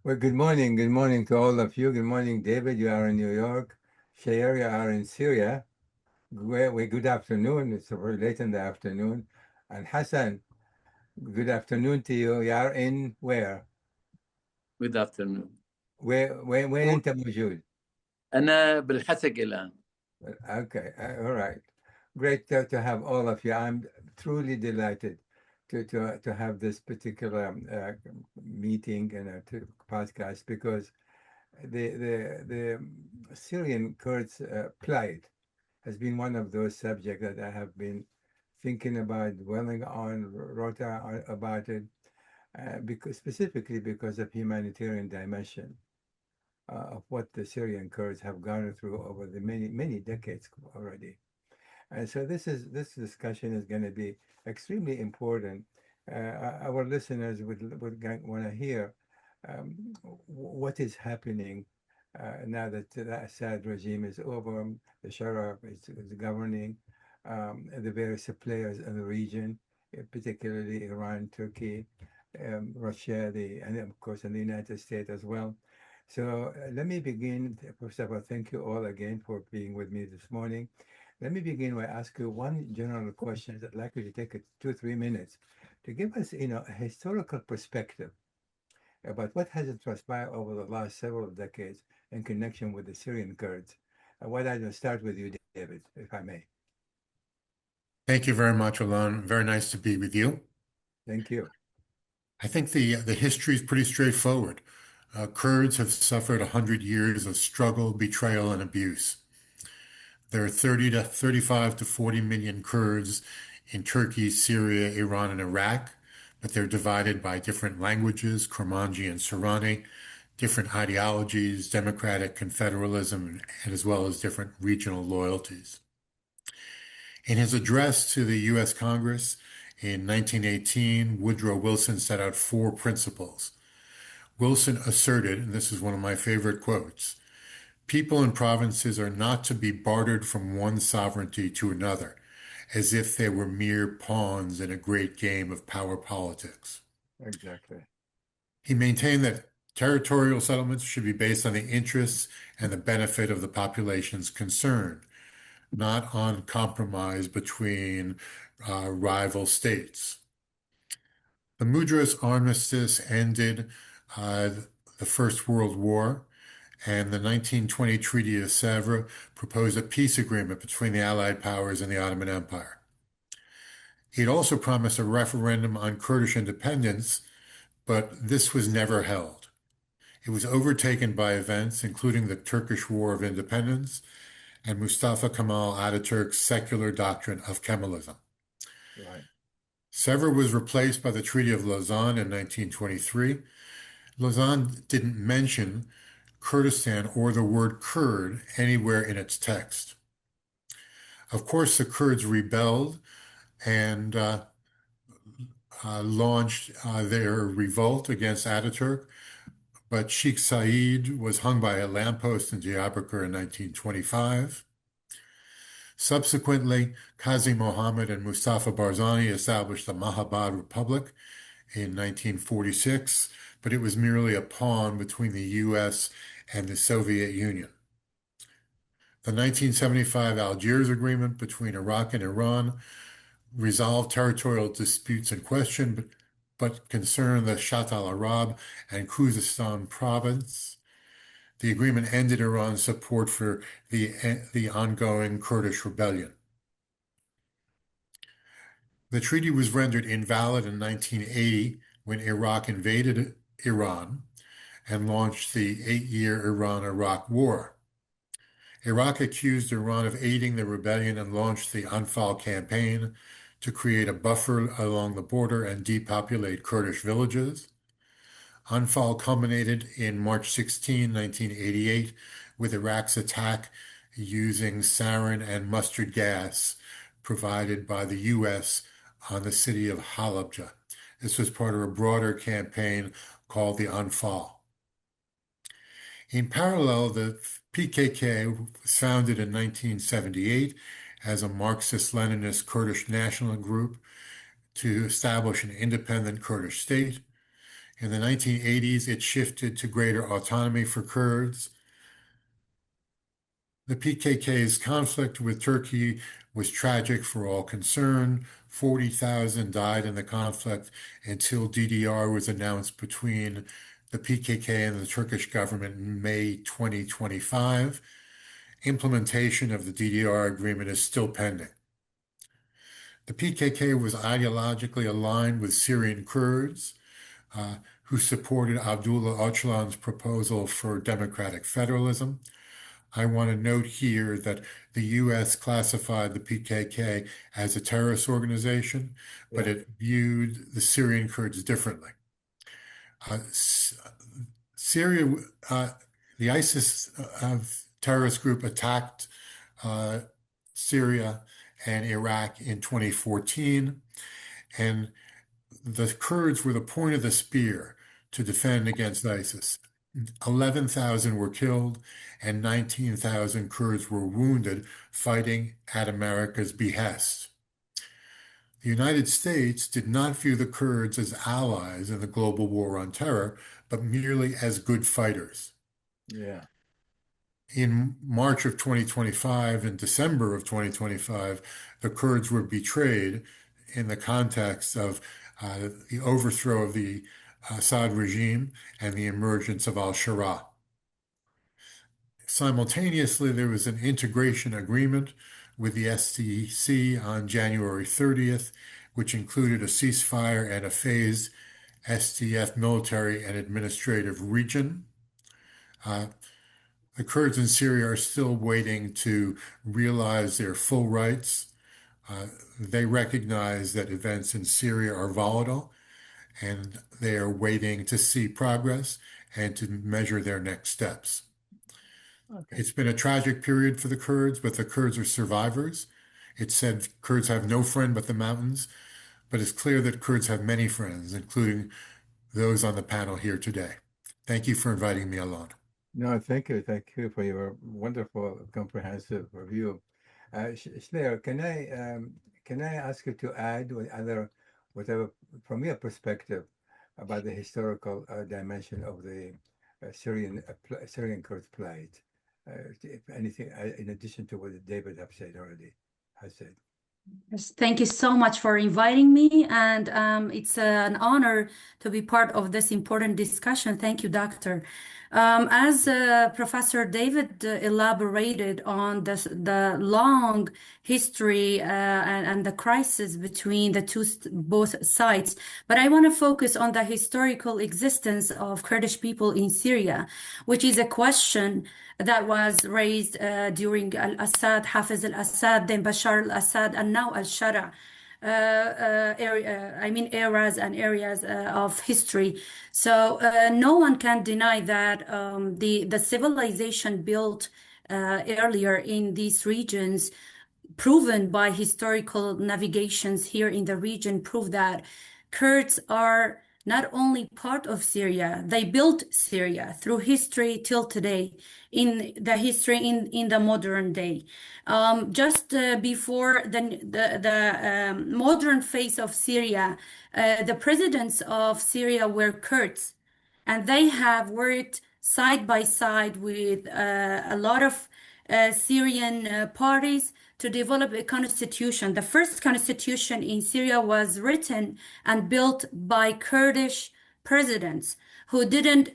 Well, good morning. Good morning to all of you. Good morning, David. You are in New York. Shayer, you are in Syria. Good afternoon. It's very late in the afternoon. And Hassan, good afternoon to you. You are in where? Good afternoon. وين أنت موجود? أنا بالحسق الآن. Okay, all right. Great to have all of you. I'm truly delighted to have this particular meeting and podcast because the Syrian Kurds plight has been one of those subjects that I have been thinking about, dwelling on, wrote about it, because specifically because of humanitarian dimension of what the Syrian Kurds have gone through over the many decades already. And so this discussion is going to be extremely important. Our listeners would want to hear what is happening now that the Assad regime is over, the Shah is governing, the various players in the region, particularly Iran, Turkey, Russia, and of course in the United States as well. So let me begin. First of all, thank you all again for being with me this morning. Let me begin by asking you one general question that likely to take 2 or 3 minutes to give us, a historical perspective about what has transpired over the last several decades in connection with the Syrian Kurds. Why don't I start with you, David, if I may? Thank you very much, Alon. Very nice to be with you. Thank you. I think the history is pretty straightforward. Kurds have suffered 100 years of struggle, betrayal, and abuse. There are 30 to 35 to 40 million Kurds in Turkey, Syria, Iran, and Iraq, but they're divided by different languages, Kurmanji and Sorani, different ideologies, democratic confederalism, and as well as different regional loyalties. In his address to the U.S. Congress in 1918, Woodrow Wilson set out 4 principles. Wilson asserted, and this is one of my favorite quotes, people and provinces are not to be bartered from one sovereignty to another, as if they were mere pawns in a great game of power politics. Exactly. He maintained that territorial settlements should be based on the interests and the benefit of the populations concerned, not on compromise between rival states. The Mudros Armistice ended the First World War, and the 1920 Treaty of Sèvres proposed a peace agreement between the Allied powers and the Ottoman Empire. It also promised a referendum on Kurdish independence, but this was never held. It was overtaken by events including the Turkish War of Independence and Mustafa Kemal Ataturk's secular doctrine of Kemalism. Right. Sèvres was replaced by the Treaty of Lausanne in 1923. Lausanne didn't mention Kurdistan or the word Kurd anywhere in its text. Of course, the Kurds rebelled and launched their revolt against Ataturk, but Sheikh Said was hung by a lamppost in Diyarbakir in 1925. Subsequently, Qazi Mohammed and Mustafa Barzani established the Mahabad Republic in 1946, but it was merely a pawn between the U.S. and the Soviet Union. The 1975 Algiers Agreement between Iraq and Iran resolved territorial disputes in question, but concerned the Shatt al-Arab and Khuzestan province. The agreement ended Iran's support for the ongoing Kurdish rebellion. The treaty was rendered invalid in 1980 when Iraq invaded Iran and launched the 8-year Iran-Iraq War. Iraq accused Iran of aiding the rebellion and launched the Anfal campaign to create a buffer along the border and depopulate Kurdish villages. Anfal culminated in March 16, 1988, with Iraq's attack using sarin and mustard gas provided by the U.S. on the city of Halabja. This was part of a broader campaign called the Anfal. In parallel, the PKK was founded in 1978 as a Marxist-Leninist Kurdish national group to establish an independent Kurdish state. In the 1980s, it shifted to greater autonomy for Kurds. The PKK's conflict with Turkey was tragic for all concerned. 40,000 died in the conflict until DDR was announced between the PKK and the Turkish government in May 2025. Implementation of the DDR agreement is still pending. The PKK was ideologically aligned with Syrian Kurds, who supported Abdullah Öcalan's proposal for democratic federalism. I want to note here that the U.S. classified the PKK as a terrorist organization, but it viewed the Syrian Kurds differently. Syria, the ISIS terrorist group attacked Syria and Iraq in 2014, and the Kurds were the point of the spear to defend against ISIS. 11,000 were killed and 19,000 Kurds were wounded fighting at America's behest. The United States did not view the Kurds as allies in the global war on terror, but merely as good fighters. Yeah. In March of 2025 and December of 2025, the Kurds were betrayed in the context of the overthrow of the Assad regime and the emergence of al-Sharaa. Simultaneously, there was an integration agreement with the SDC on January 30th, which included a ceasefire and a phased SDF military and administrative region. The Kurds in Syria are still waiting to realize their full rights. They recognize that events in Syria are volatile, and they are waiting to see progress and to measure their next steps. Okay. It's been a tragic period for the Kurds, but the Kurds are survivors. It said Kurds have no friend but the mountains, but it's clear that Kurds have many friends, including those on the panel here today. Thank you for inviting me along. No, thank you. Thank you for your wonderful, comprehensive review. Shiler, can I ask you to add whatever, from your perspective, about the historical dimension of the Syrian Kurds plight? If anything, in addition to what David has said. Yes, thank you so much for inviting me, and it's an honor to be part of this important discussion. Thank you, Doctor. As Professor David elaborated on the long history and the crisis between the both sides, but I want to focus on the historical existence of Kurdish people in Syria, which is a question that was raised during al-Assad, Hafiz al-Assad, then Bashar al-Assad, and now al-Shara. Eras and areas of history. So no one can deny that the civilization built earlier in these regions, proven by historical navigations here in the region, prove that Kurds are not only part of Syria, they built Syria through history till today, in the modern day. Just before the modern phase of Syria, the presidents of Syria were Kurds, and they have worked side by side with a lot of Syrian parties to develop a constitution. The first constitution in Syria was written and built by Kurdish presidents who didn't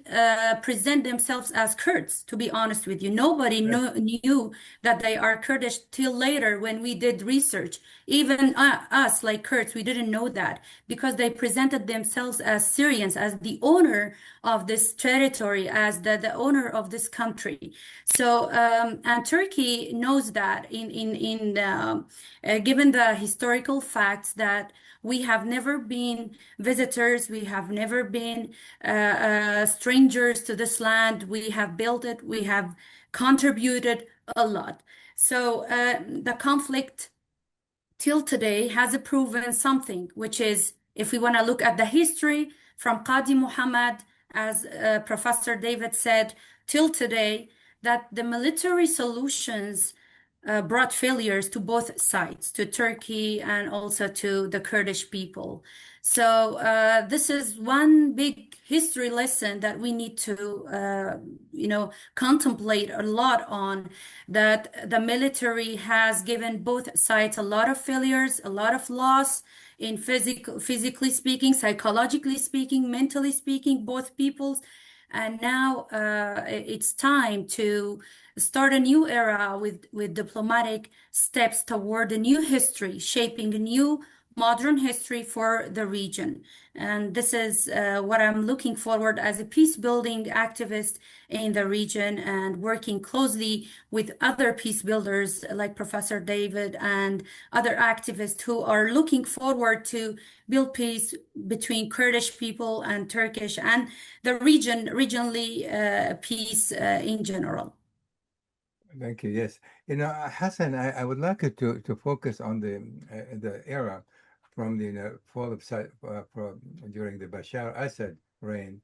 present themselves as Kurds, to be honest with you. Nobody knew that they are Kurdish till later when we did research. Even us, like Kurds, we didn't know that because they presented themselves as Syrians, as the owner of this territory, as the owner of this country. So, and Turkey knows that given the historical facts that we have never been visitors, we have never been strangers to this land. We have built it, we have contributed a lot. So the conflict till today has proven something, which is, if we want to look at the history from Qadi Muhammad, as Professor David said, till today, that the military solutions brought failures to both sides, to Turkey and also to the Kurdish people. So this is one big history lesson that we need to, contemplate a lot on, that the military has given both sides a lot of failures, a lot of loss in physically speaking, psychologically speaking, mentally speaking, both peoples. And now it's time to start a new era with diplomatic steps toward a new history, shaping a new modern history for the region. And this is what I'm looking forward as a peace building activist in the region, and working closely with other peace builders like Professor David and other activists who are looking forward to build peace between Kurdish people and Turkish and the regionally peace in general. Thank you. Yes, Hassan, I would like you to focus on the era from the fall of during the Bashar Assad reign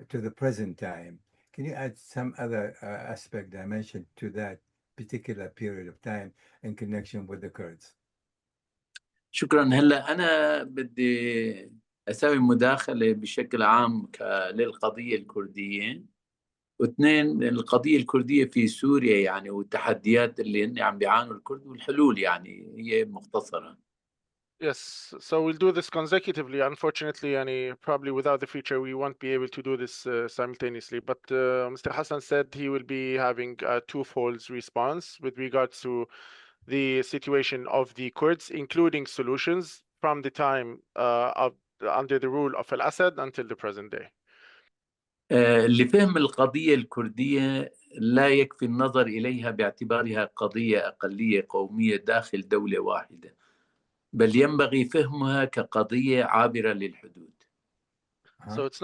to the present time. Can you add some other aspect, dimension to that particular period of time in connection with the Kurds? شكرا. هلا أنا بدي أسوي مداخلة بشكل عام للقضية الكردية، واثنين القضية الكردية في سوريا يعني، والتحديات اللي عم بيعانوا الكرد والحلول، يعني هي مختصرة. Yes, so we'll do this consecutively. Unfortunately, probably without the feature, we won't be able to do this simultaneously. But Mr. Hassan said he will be having a twofold response with regards to the situation of the Kurds, including solutions from the time under the rule of Al-Assad until the present day. لفهم القضية الكردية لا يكفي النظر إليها باعتبارها قضية أقلية قومية داخل دولة واحدة، بل ينبغي فهمها كقضية عابرة للحدود. So it's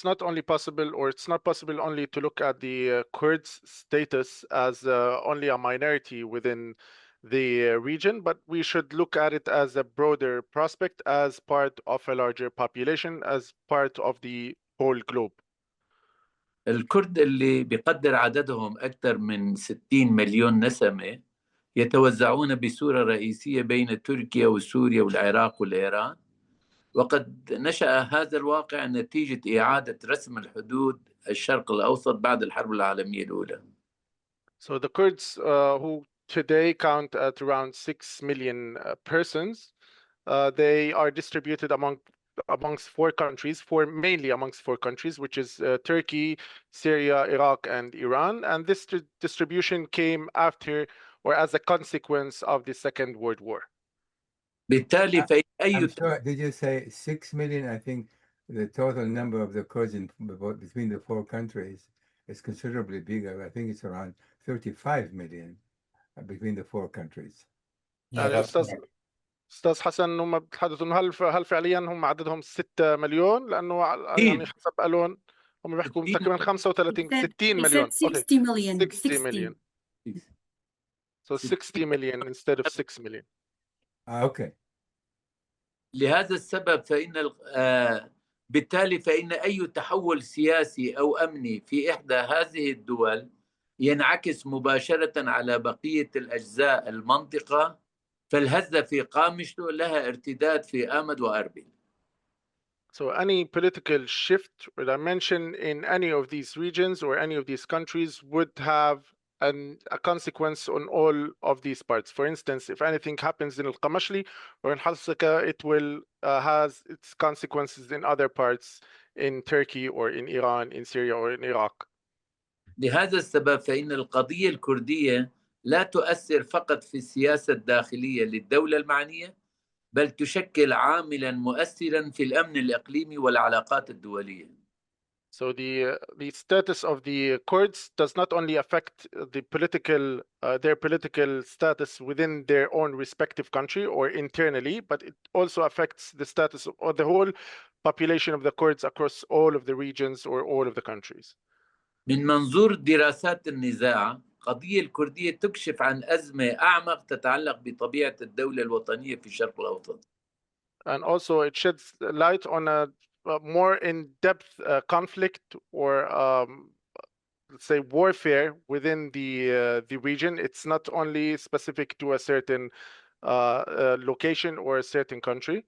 not only possible, or it's not possible only to look at the Kurds' status as only a minority within the region, but we should look at it as a broader prospect, as part of a larger population, as part of the whole globe. الكرد اللي بقدر عددهم أكثر من 60 مليون نسمة يتوزعون بصورة رئيسية بين تركيا وسوريا والعراق والإيران، وقد نشأ هذا الواقع نتيجة إعادة رسم الحدود الشرق الأوسط بعد الحرب العالمية الأولى. So the Kurds, who today count at around 6 million persons, they are distributed amongst mainly amongst four countries, which is Turkey, Syria, Iraq, and Iran. And this distribution came after or as a consequence of the Second World War. بالتالي فإن I'm sure, did you say 6 million? I think the total number of the Kurds between the four countries is considerably bigger. I think it's around 35 million between the four countries. Yeah, that's استاذ حسن، هم بتحدثوا انه هل فعليا هم عددهم 6 مليون؟ لانه يعني حسب قالون هم بيحكوا تقريبا 35 60 مليون. 60 million. 60 million. So 60 million instead of 6 million. Okay. لهذا السبب بالتالي فإن أي تحول سياسي أو أمني في إحدى هذه الدول ينعكس مباشرة على بقية الأجزاء المنطقة، فالهزة في قامشته لها ارتداد في آمد وأربيل. So any political shift or dimension in any of these regions or any of these countries would have a consequence on all of these parts. For instance, if anything happens in Al-Qamashli or in Halsaka, it will has its consequences in other parts in Turkey or in Iran, in Syria or in Iraq. لهذا السبب فإن القضية الكردية لا تؤثر فقط في السياسة الداخلية للدولة المعنية، بل تشكل عاملاً مؤثراً في الأمن الإقليمي والعلاقات الدولية. So the status of the Kurds does not only affect their political status within their own respective country or internally, but it also affects the status of the whole population of the Kurds across all of the regions or all of the countries. من منظور دراسات النزاع، القضية الكردية تكشف عن أزمة أعمق تتعلق بطبيعة الدولة الوطنية في الشرق الأوسط. And also it sheds light on a more in-depth conflict or let's say warfare within the region. It's not only specific to a certain location or a certain country.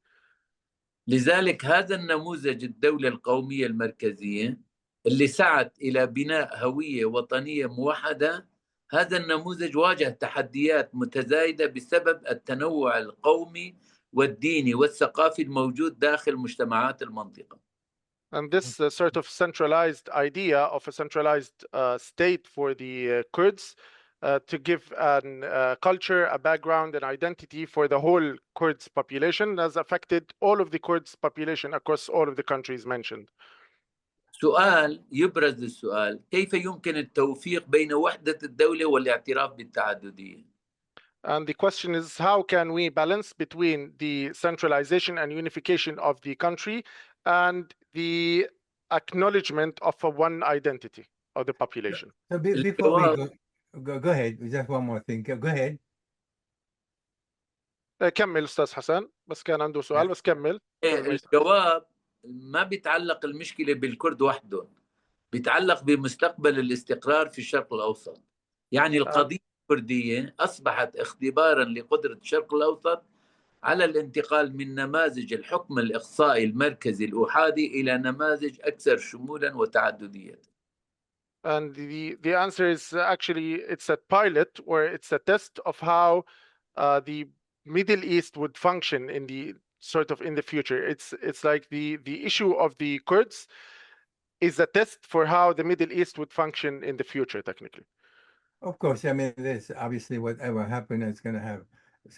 لذلك هذا النموذج الدولة القومية المركزية اللي سعت إلى بناء هوية وطنية موحدة، هذا النموذج واجه تحديات متزايدة بسبب التنوع القومي والديني والثقافي الموجود داخل مجتمعات المنطقة. And this sort of centralized idea of a centralized state for the Kurds to give a culture, a background, an identity for the whole Kurds population has affected all of the Kurds population across all of the countries mentioned. يبرز السؤال كيف يمكن التوفيق بين وحدة الدولة والاعتراف بالتعددية؟ And the question is, how can we balance between the centralization and unification of the country and the acknowledgement of a one identity of the population? So before we go ahead, just one more thing. Go ahead. كمل أستاذ حسن، بس كان عنده سؤال، بس كمل. الجواب ما بيتعلق المشكلة بالكرد وحدهم، بيتعلق بمستقبل الاستقرار في الشرق الأوسط. يعني القضية الكردية أصبحت اختبارا لقدرة الشرق الأوسط على الانتقال من نماذج الحكم الإقصائي المركزي الأحادي إلى نماذج أكثر شمولا وتعددية. And the answer is actually it's a pilot, or it's a test of how the Middle East would function in the in the future. It's like the issue of the Kurds is a test for how the Middle East would function in the future, technically. Of course, I mean, this obviously whatever happened is going to have a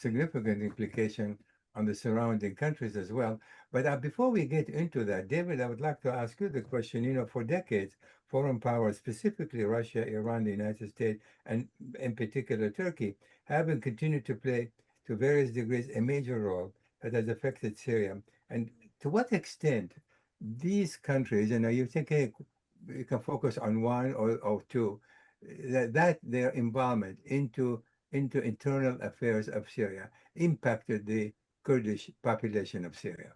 significant implication on the surrounding countries as well. But before we get into that, David, I would like to ask you the question. You know, for decades, foreign powers, specifically Russia, Iran, the United States, and in particular Turkey, have continued to play to various degrees a major role that has affected Syria. And to what extent these countries, you know, you think, hey, you can focus on one or two, that their involvement into internal affairs of Syria impacted the Kurdish population of Syria.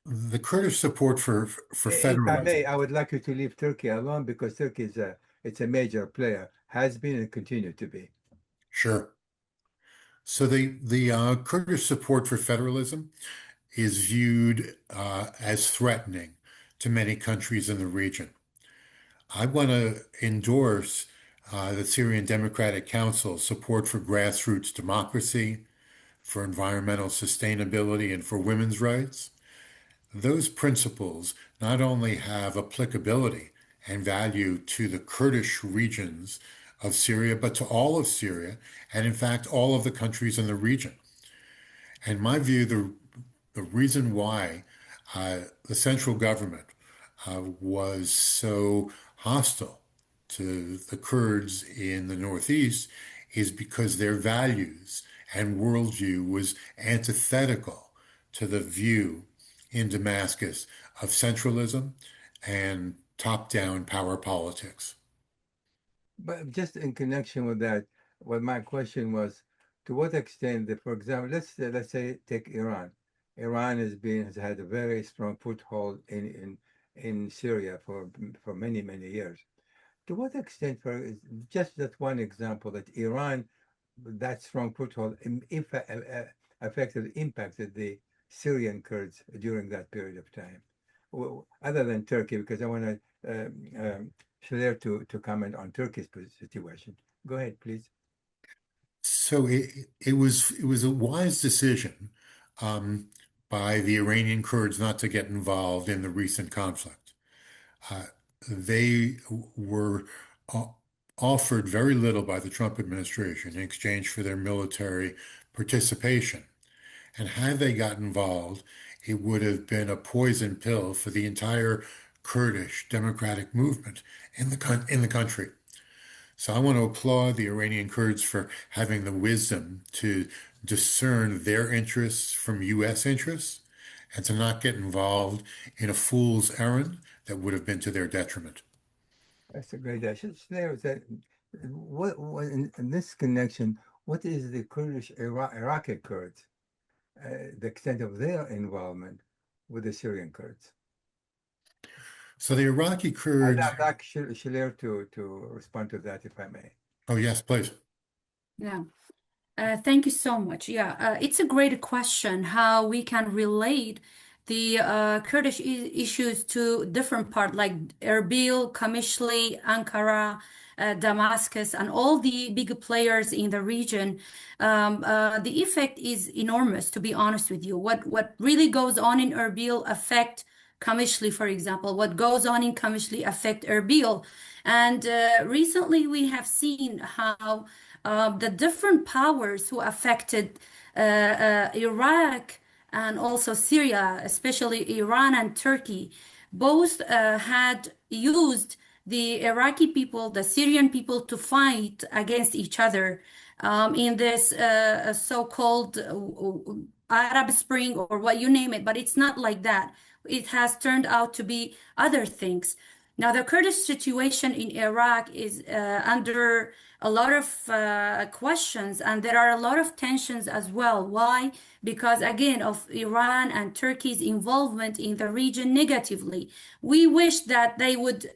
The Kurdish support for federalism. If I may, I would like you to leave Turkey alone, because Turkey is it's a major player, has been and continue to be. Sure. So the Kurdish support for federalism is viewed as threatening to many countries in the region. I want to endorse the Syrian Democratic Council's support for grassroots democracy, for environmental sustainability, and for women's rights. Those principles not only have applicability and value to the Kurdish regions of Syria, but to all of Syria, and in fact, all of the countries in the region. In my view, the reason why the central government was so hostile to the Kurds in the Northeast is because their values and worldview was antithetical to the view in Damascus of centralism and top-down power politics. But just in connection with that, what my question was, to what extent, for example, let's say take Iran. Iran has had a very strong foothold in Syria for many years. To what extent, for just that one example, that Iran, that strong foothold, impacted the Syrian Kurds during that period of time, other than Turkey, because I want Shiler to comment on Turkey's situation. Go ahead, please. So it was a wise decision by the Iranian Kurds not to get involved in the recent conflict. They were offered very little by the Trump administration in exchange for their military participation. And had they got involved, it would have been a poison pill for the entire Kurdish democratic movement in the country. So I want to applaud the Iranian Kurds for having the wisdom to discern their interests from U.S. interests and to not get involved in a fool's errand that would have been to their detriment. That's a great idea. What in this connection, what is the Kurdish Iraqi Kurds, the extent of their involvement with the Syrian Kurds? So the Iraqi Kurds. I'd like Shiler to respond to that, if I may. Oh, yes, please. Yeah. Thank you so much. Yeah, it's a great question how we can relate the Kurdish issues to different parts like Erbil, Kamishli, Ankara, Damascus, and all the big players in the region. The effect is enormous, to be honest with you. What really goes on in Erbil affect Kamishli, for example. What goes on in Kamishli affect Erbil. And recently we have seen how the different powers who affected Iraq and also Syria, especially Iran and Turkey, both had used the Iraqi people, the Syrian people to fight against each other in this so-called Arab Spring or what you name it, but it's not like that. It has turned out to be other things. Now, the Kurdish situation in Iraq is under a lot of questions, and there are a lot of tensions as well. Why? Because again, of Iran and Turkey's involvement in the region negatively. We wish that they would,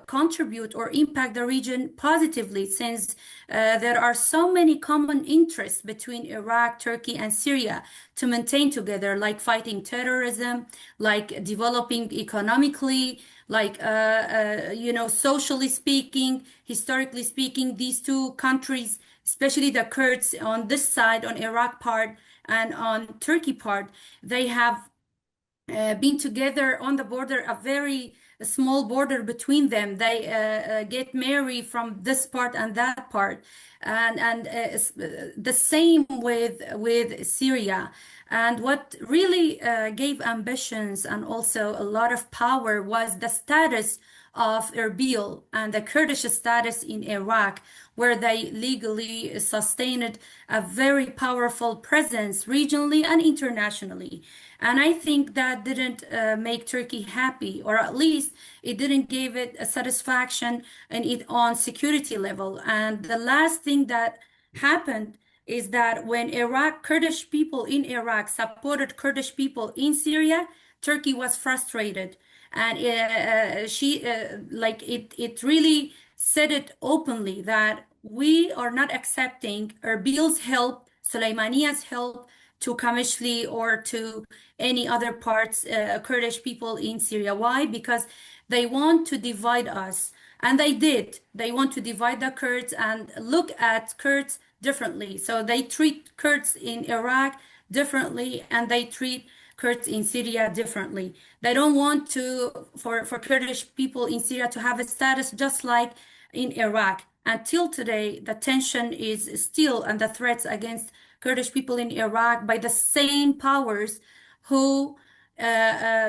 contribute or impact the region positively, since there are so many common interests between Iraq, Turkey, and Syria to maintain together, like fighting terrorism, like developing economically, like socially speaking, historically speaking, these two countries, especially the Kurds on this side, on Iraq part and on Turkey part, they have been together on the border, a very small border between them. They get married from this part and that part, and the same with Syria. And what really gave ambitions and also a lot of power was the status of Erbil and the Kurdish status in Iraq, where they legally sustained a very powerful presence regionally and internationally. And I think that didn't make Turkey happy, or at least it didn't give it a satisfaction and it on security level. And the last thing that happened is that when Kurdish people in Iraq supported Kurdish people in Syria, Turkey was frustrated. And it really said it openly that we are not accepting Erbil's help, Suleimaniya's help to Kamishli or to any other parts, Kurdish people in Syria. Why? Because they want to divide us. And they did. They want to divide the Kurds and look at Kurds differently. So they treat Kurds in Iraq differently, and they treat Kurds in Syria differently. They don't want for Kurdish people in Syria to have a status just like in Iraq. Until today, the tension is still, and the threats against Kurdish people in Iraq by the same powers who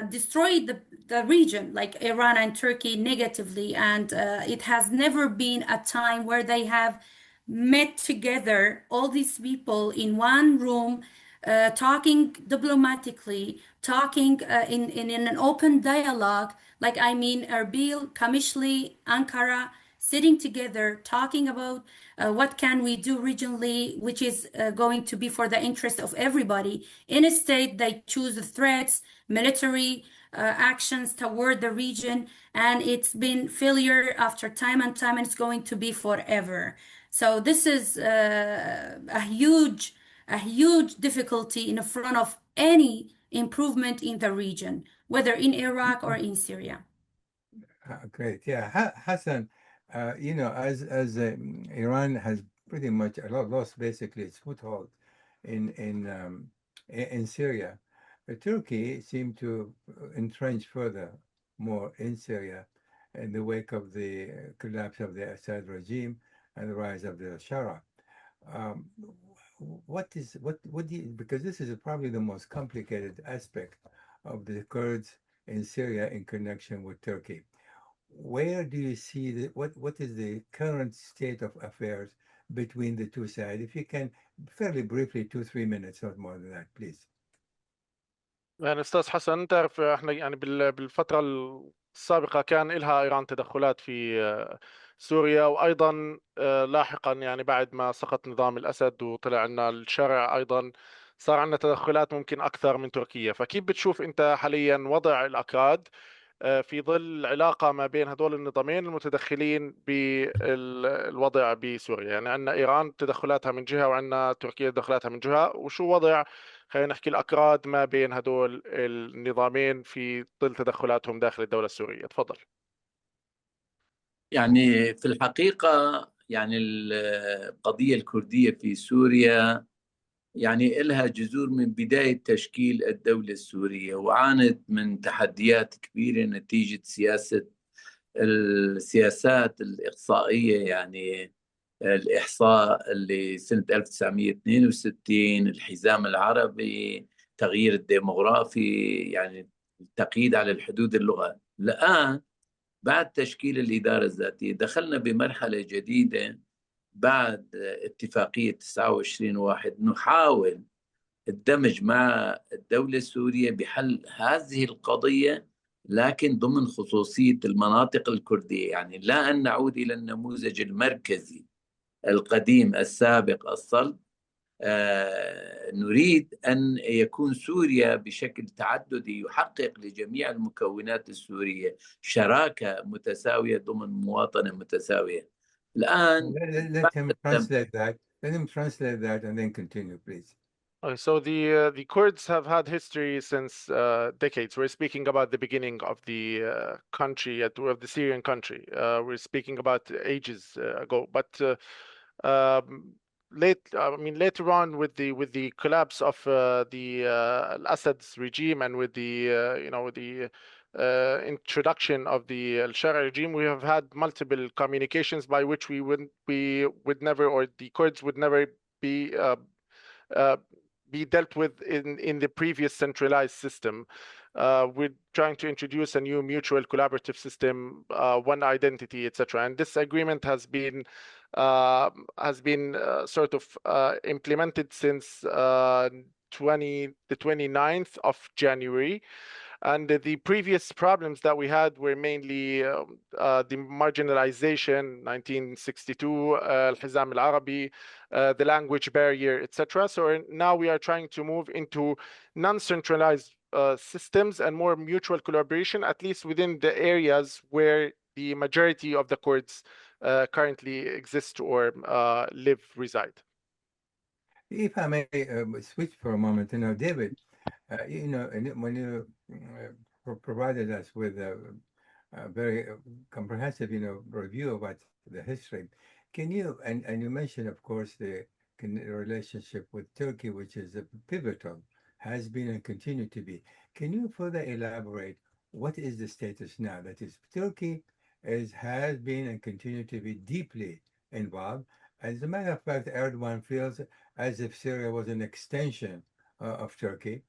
destroyed the region, like Iran and Turkey, negatively. And it has never been a time where they have met together, all these people in one room, talking diplomatically, talking in an open dialogue, like Erbil, Kamishli, Ankara, sitting together, talking about what can we do regionally, which is going to be for the interest of everybody. Instead, they choose the threats, military actions toward the region, and it's been failure after time and time, and it's going to be forever. So this is a huge difficulty in front of any improvement in the region, whether in Iraq or in Syria. Great. Yeah. Hassan, as Iran has pretty much lost basically its foothold in Syria, Turkey seemed to entrench more in Syria in the wake of the collapse of the Assad regime and the rise of the Shah. Because this is probably the most complicated aspect of the Kurds in Syria in connection with Turkey. Where do you see what is the current state of affairs between the two sides? If you can, fairly briefly, 2-3 minutes, not more than that, please. يعني أستاذ حسن، تعرف احنا يعني بالفترة السابقة كان لها إيران تدخلات في سوريا، وأيضا لاحقا يعني بعد ما سقط نظام الأسد وطلع لنا الشرع، أيضا صار عندنا تدخلات ممكن أكثر من تركيا. فكيف بتشوف أنت حاليا وضع الأكراد في ظل علاقة ما بين هدول النظامين المتدخلين بالوضع بسوريا. يعني عندنا إيران تدخلاتها من جهة، وعندنا تركيا تدخلاتها من جهة، وشو وضع خلينا نحكي الأكراد ما بين هدول النظامين في ظل تدخلاتهم داخل الدولة السورية. تفضل. يعني في الحقيقة يعني القضية الكردية في سوريا يعني إلها جذور من بداية تشكيل الدولة السورية، وعانت من تحديات كبيرة نتيجة السياسات الإقصائية. يعني الإحصاء اللي سنة 1962، الحزام العربي، تغيير الديموغرافي، يعني التقييد على الحدود اللغة. الآن بعد تشكيل الإدارة الذاتية دخلنا بمرحلة جديدة بعد اتفاقية 29/1، نحاول الدمج مع الدولة السورية بحل هذه القضية، لكن ضمن خصوصية المناطق الكردية. يعني لا أن نعود إلى النموذج المركزي القديم السابق الصلب. نريد أن يكون سوريا بشكل تعددي يحقق لجميع المكونات السورية شراكة متساوية ضمن مواطنة متساوية. الآن Let him translate that. Let him translate that and then continue, please. So the Kurds have had history since decades. We're speaking about the beginning of the country, of the Syrian country. We're speaking about ages ago. But later on, with the collapse of the Al-Assad's regime, and with the introduction of the al-Shara regime, we have had multiple communications by which we would never, or the Kurds would never be dealt with in the previous centralized system. We're trying to introduce a new mutual collaborative system, one identity, etc. And this agreement has been sort of implemented since the 29th of January. And the previous problems that we had were mainly the marginalization, 1962, Al-Hizam al-Arabi, the language barrier, etc. So now we are trying to move into non-centralized systems and more mutual collaboration, at least within the areas where the majority of the Kurds currently exist or reside. If I may switch for a moment, David, when you provided us with a very comprehensive, review about the history, can you, and you mentioned, of course, the relationship with Turkey, which is pivotal, has been and continue to be. Can you further elaborate what is the status now? That is, Turkey has been and continue to be deeply involved. As a matter of fact, Erdogan feels as if Syria was an extension of Turkey.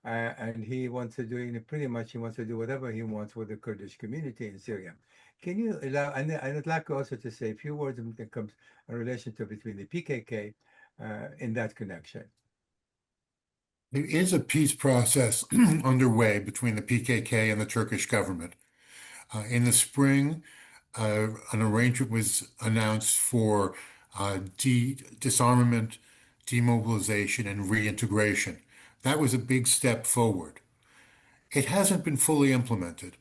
And he wants to do, pretty much he wants to do whatever he wants with the Kurdish community in Syria. Can you allow, and I'd like also to say a few words when it comes a relationship between the PKK in that connection. There is a peace process underway between the PKK and the Turkish government. In the spring, an arrangement was announced for disarmament, demobilization, and reintegration. That was a big step forward. It hasn't been fully implemented.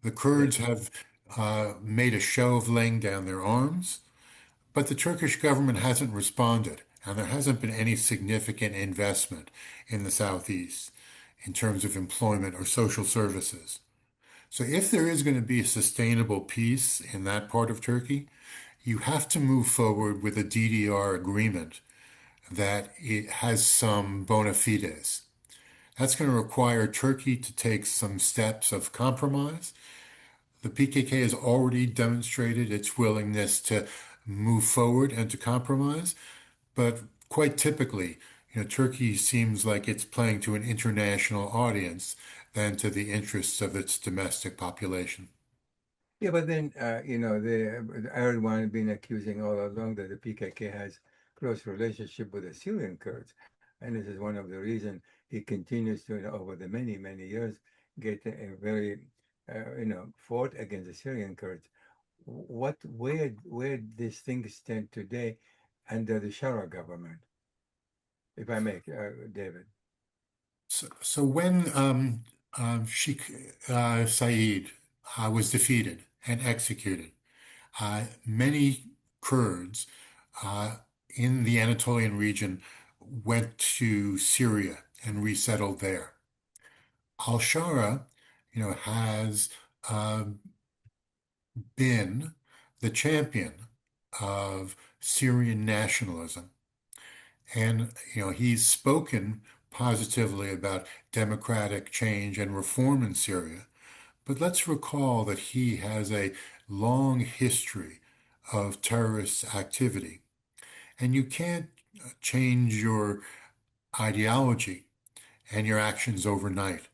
The Kurds have made a show of laying down their arms, but the Turkish government hasn't responded, and there hasn't been any significant investment in the southeast in terms of employment or social services. So if there is going to be a sustainable peace in that part of Turkey, you have to move forward with a DDR agreement that it has some bona fides. That's going to require Turkey to take some steps of compromise. The PKK has already demonstrated its willingness to move forward and to compromise, but quite typically, Turkey seems like it's playing to an international audience than to the interests of its domestic population. Yeah, but then, Erdogan has been accusing all along that the PKK has close relationship with the Syrian Kurds. And this is one of the reasons he continues to, over the many, many years, get a very, fought against the Syrian Kurds. Where these things stand today under the Shara government, if I may, David. So when Sheikh Said was defeated and executed. Many Kurds in the Anatolian region went to Syria and resettled there. Al-Shara, has been the champion of Syrian nationalism. And, he's spoken positively about democratic change and reform in Syria. But let's recall that he has a long history of terrorist activity. And you can't change your ideology and your actions overnight.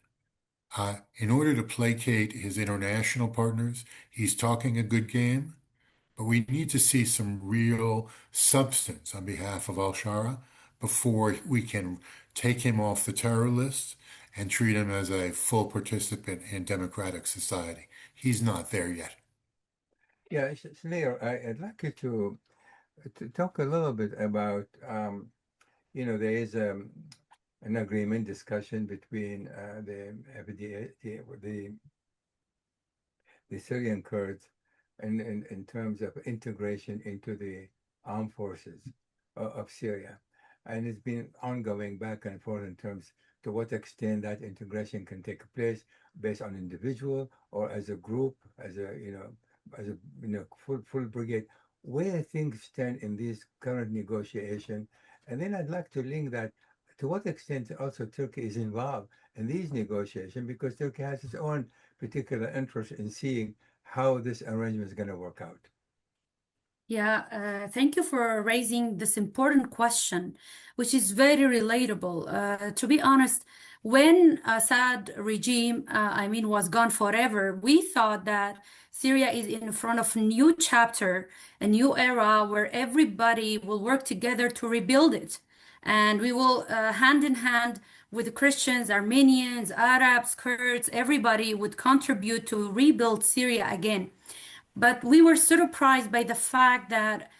In order to placate his international partners, he's talking a good game, but we need to see some real substance on behalf of al-Shara before we can take him off the terror list and treat him as a full participant in democratic society. He's not there yet. Yeah, Shiler, I'd like you to talk a little bit about, there is an agreement discussion between the Syrian Kurds in terms of integration into the armed forces of Syria. And it's been ongoing back and forth in terms to what extent that integration can take place based on individual or as a group, as a full brigade, where things stand in this current negotiation. And then I'd like to link that to what extent also Turkey is involved in these negotiations, because Turkey has its own particular interest in seeing how this arrangement is going to work out. Yeah, thank you for raising this important question, which is very relatable. To be honest, when Assad regime, was gone forever, we thought that Syria is in front of a new chapter, a new era where everybody will work together to rebuild it. And we will, hand in hand with Christians, Armenians, Arabs, Kurds, everybody would contribute to rebuild Syria again. But we were surprised by the fact that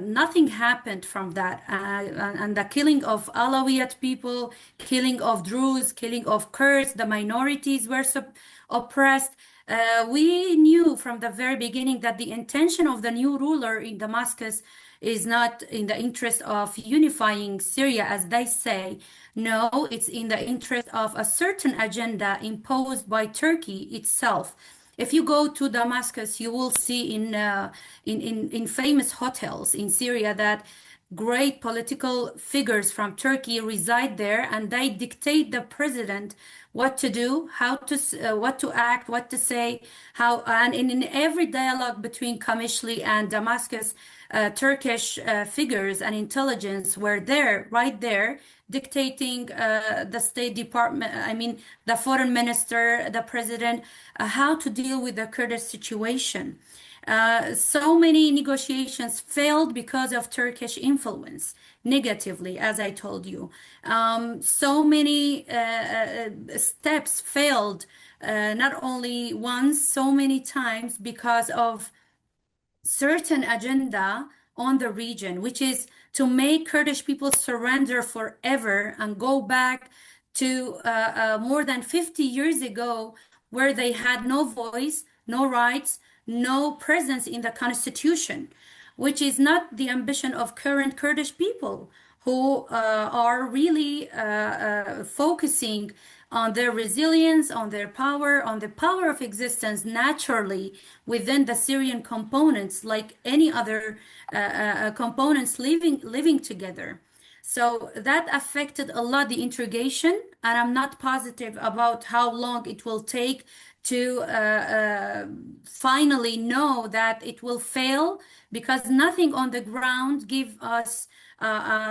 nothing happened from that. And the killing of Alawiyat people, killing of Druze, killing of Kurds, the minorities were oppressed. We knew from the very beginning that the intention of the new ruler in Damascus is not in the interest of unifying Syria, as they say. No, it's in the interest of a certain agenda imposed by Turkey itself. If you go to Damascus, you will see in famous hotels in Syria that great political figures from Turkey reside there, and they dictate the president what to do, what to act, what to say, how. And in every dialogue between Kamishli and Damascus, Turkish figures and intelligence were there, right there, dictating the State Department, the foreign minister, the president, how to deal with the Kurdish situation. So many negotiations failed because of Turkish influence, negatively, as I told you. So many steps failed, not only once, so many times because of certain agenda on the region, which is to make Kurdish people surrender forever and go back to more than 50 years ago, where they had no voice, no rights, no presence in the constitution, which is not the ambition of current Kurdish people, who are really focusing on their resilience, on their power, on the power of existence naturally within the Syrian components, like any other components living together. So that affected a lot the integration, and I'm not positive about how long it will take to finally know that it will fail, because nothing on the ground gives us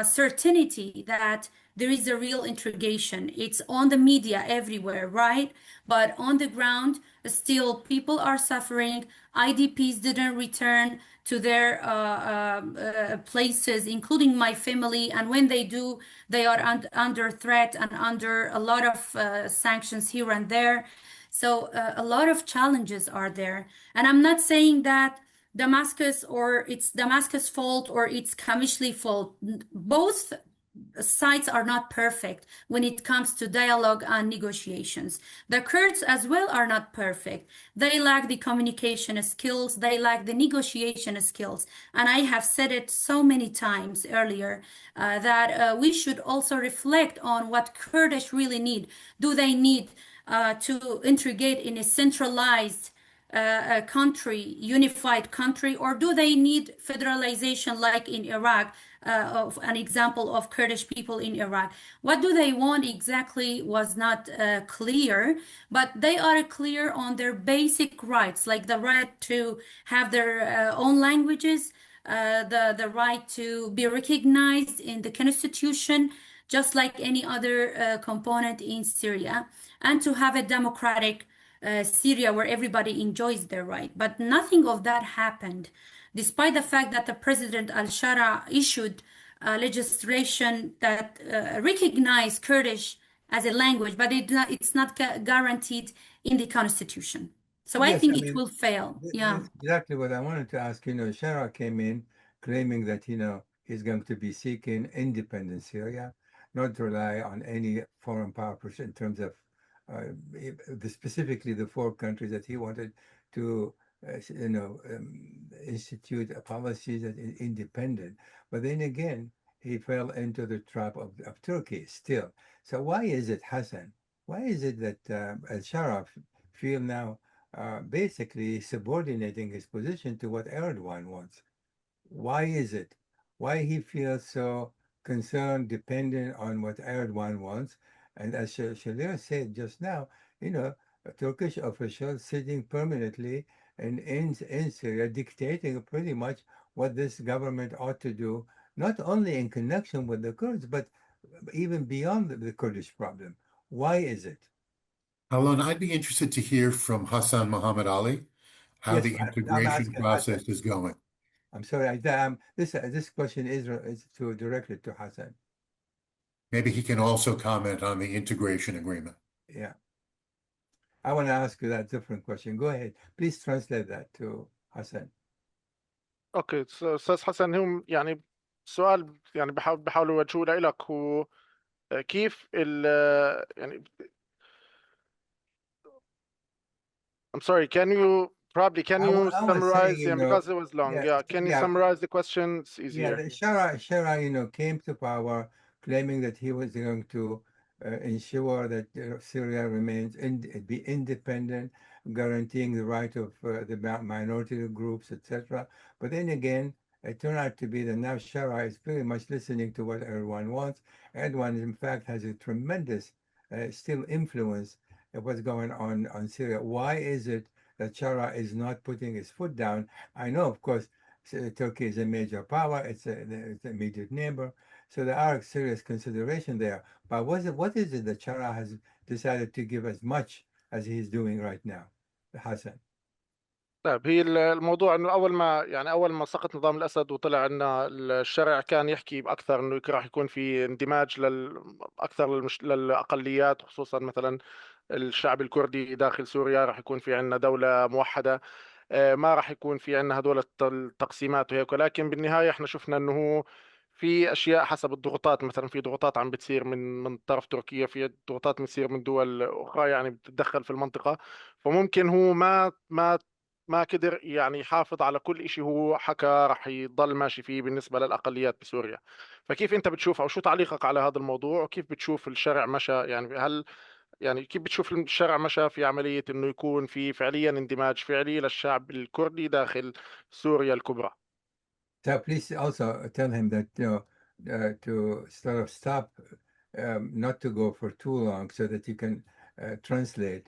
certainty that there is a real integration. It's on the media everywhere, right? But on the ground, still people are suffering. IDPs didn't return to their places, including my family. And when they do, they are under threat and under a lot of sanctions here and there. So a lot of challenges are there. And I'm not saying that Damascus or it's Damascus fault or it's Kamishli fault. Both sides are not perfect when it comes to dialogue and negotiations. The Kurds as well are not perfect. They lack the communication skills, they lack the negotiation skills. And I have said it so many times earlier that we should also reflect on what Kurdish really need. Do they need to integrate in a centralized a country, unified country, or do they need federalization like in Iraq, of an example of Kurdish people in Iraq? What do they want exactly was not clear, but they are clear on their basic rights, like the right to have their own languages, the right to be recognized in the constitution, just like any other component in Syria, and to have a democratic Syria where everybody enjoys their right. But nothing of that happened, despite the fact that the President al-Shara issued legislation that recognized Kurdish as a language, but it's not guaranteed in the constitution. So I Yes, think I it mean, will fail. Yeah. that's exactly what I wanted to ask. Shara came in claiming that, he's going to be seeking independent Syria, not rely on any foreign power in terms of specifically the 4 countries that he wanted to, institute a policy that is independent. But then again, he fell into the trap of Turkey still. So why is it, Hassan? Why is it that al-Shara feel now basically subordinating his position to what Erdogan wants? Why is it? Why he feels so concerned, dependent on what Erdogan wants? And as Shiler said just now, Turkish officials sitting permanently in Syria, dictating pretty much what this government ought to do, not only in connection with the Kurds, but even beyond the Kurdish problem. Why is it? Alon, I'd be interested to hear from Hassan Mohamed Ali how Yes, the I'm integration asking Hassan. process is going. I'm sorry. This question is directed to Hassan. Maybe he can also comment on the integration agreement. Yeah. I want to ask you that different question. Go ahead. Please translate that to Hassan. اوكي استاذ حسن، هم يعني سؤال يعني بحاولوا يوجهوه لك، هو كيف يعني I'm sorry, can you I was summarize? saying, Because it was long. Yeah, can you summarize the question? It's easier. Yeah, Shara, came to power claiming that he was going to ensure that Syria remains be independent, guaranteeing the right of the minority groups, etc. But then again, it turned out to be that now Shara is pretty much listening to what Erdogan wants. Erdogan, in fact, has a tremendous still influence of what's going on Syria. Why is it that Shara is not putting his foot down? I know, of course, Turkey is a major power. It's an immediate neighbor. So there are serious consideration there. But what is it that Shara has decided to give as much as he's doing right now? Hassan. طيب، هي الموضوع انه اول ما سقط نظام الاسد وطلع عنا الشرع، كان يحكي باكثر انه راح يكون في اندماج اكثر للاقليات، خصوصا مثلا الشعب الكردي داخل سوريا، راح يكون في عنا دولة موحدة. ما راح يكون في عنا هدول التقسيمات وهيك. ولكن بالنهاية احنا شفنا انه هو في اشياء حسب الضغوطات، مثلا في ضغوطات عم بتصير من طرف تركيا، في ضغوطات بتصير من دول اخرى يعني بتتدخل في المنطقة. فممكن هو ما قدر يعني يحافظ على كل شيء هو حكى راح يضل ماشي فيه بالنسبة للأقليات بسوريا. فكيف أنت بتشوف، أو شو تعليقك على هذا الموضوع، وكيف بتشوف الشرع مشى؟ يعني كيف بتشوف الشرع مشى في عملية إنه يكون في فعليا اندماج فعلي للشعب الكردي داخل سوريا الكبرى؟ So please also tell him that to sort of stop, not to go for too long, so that you can translate,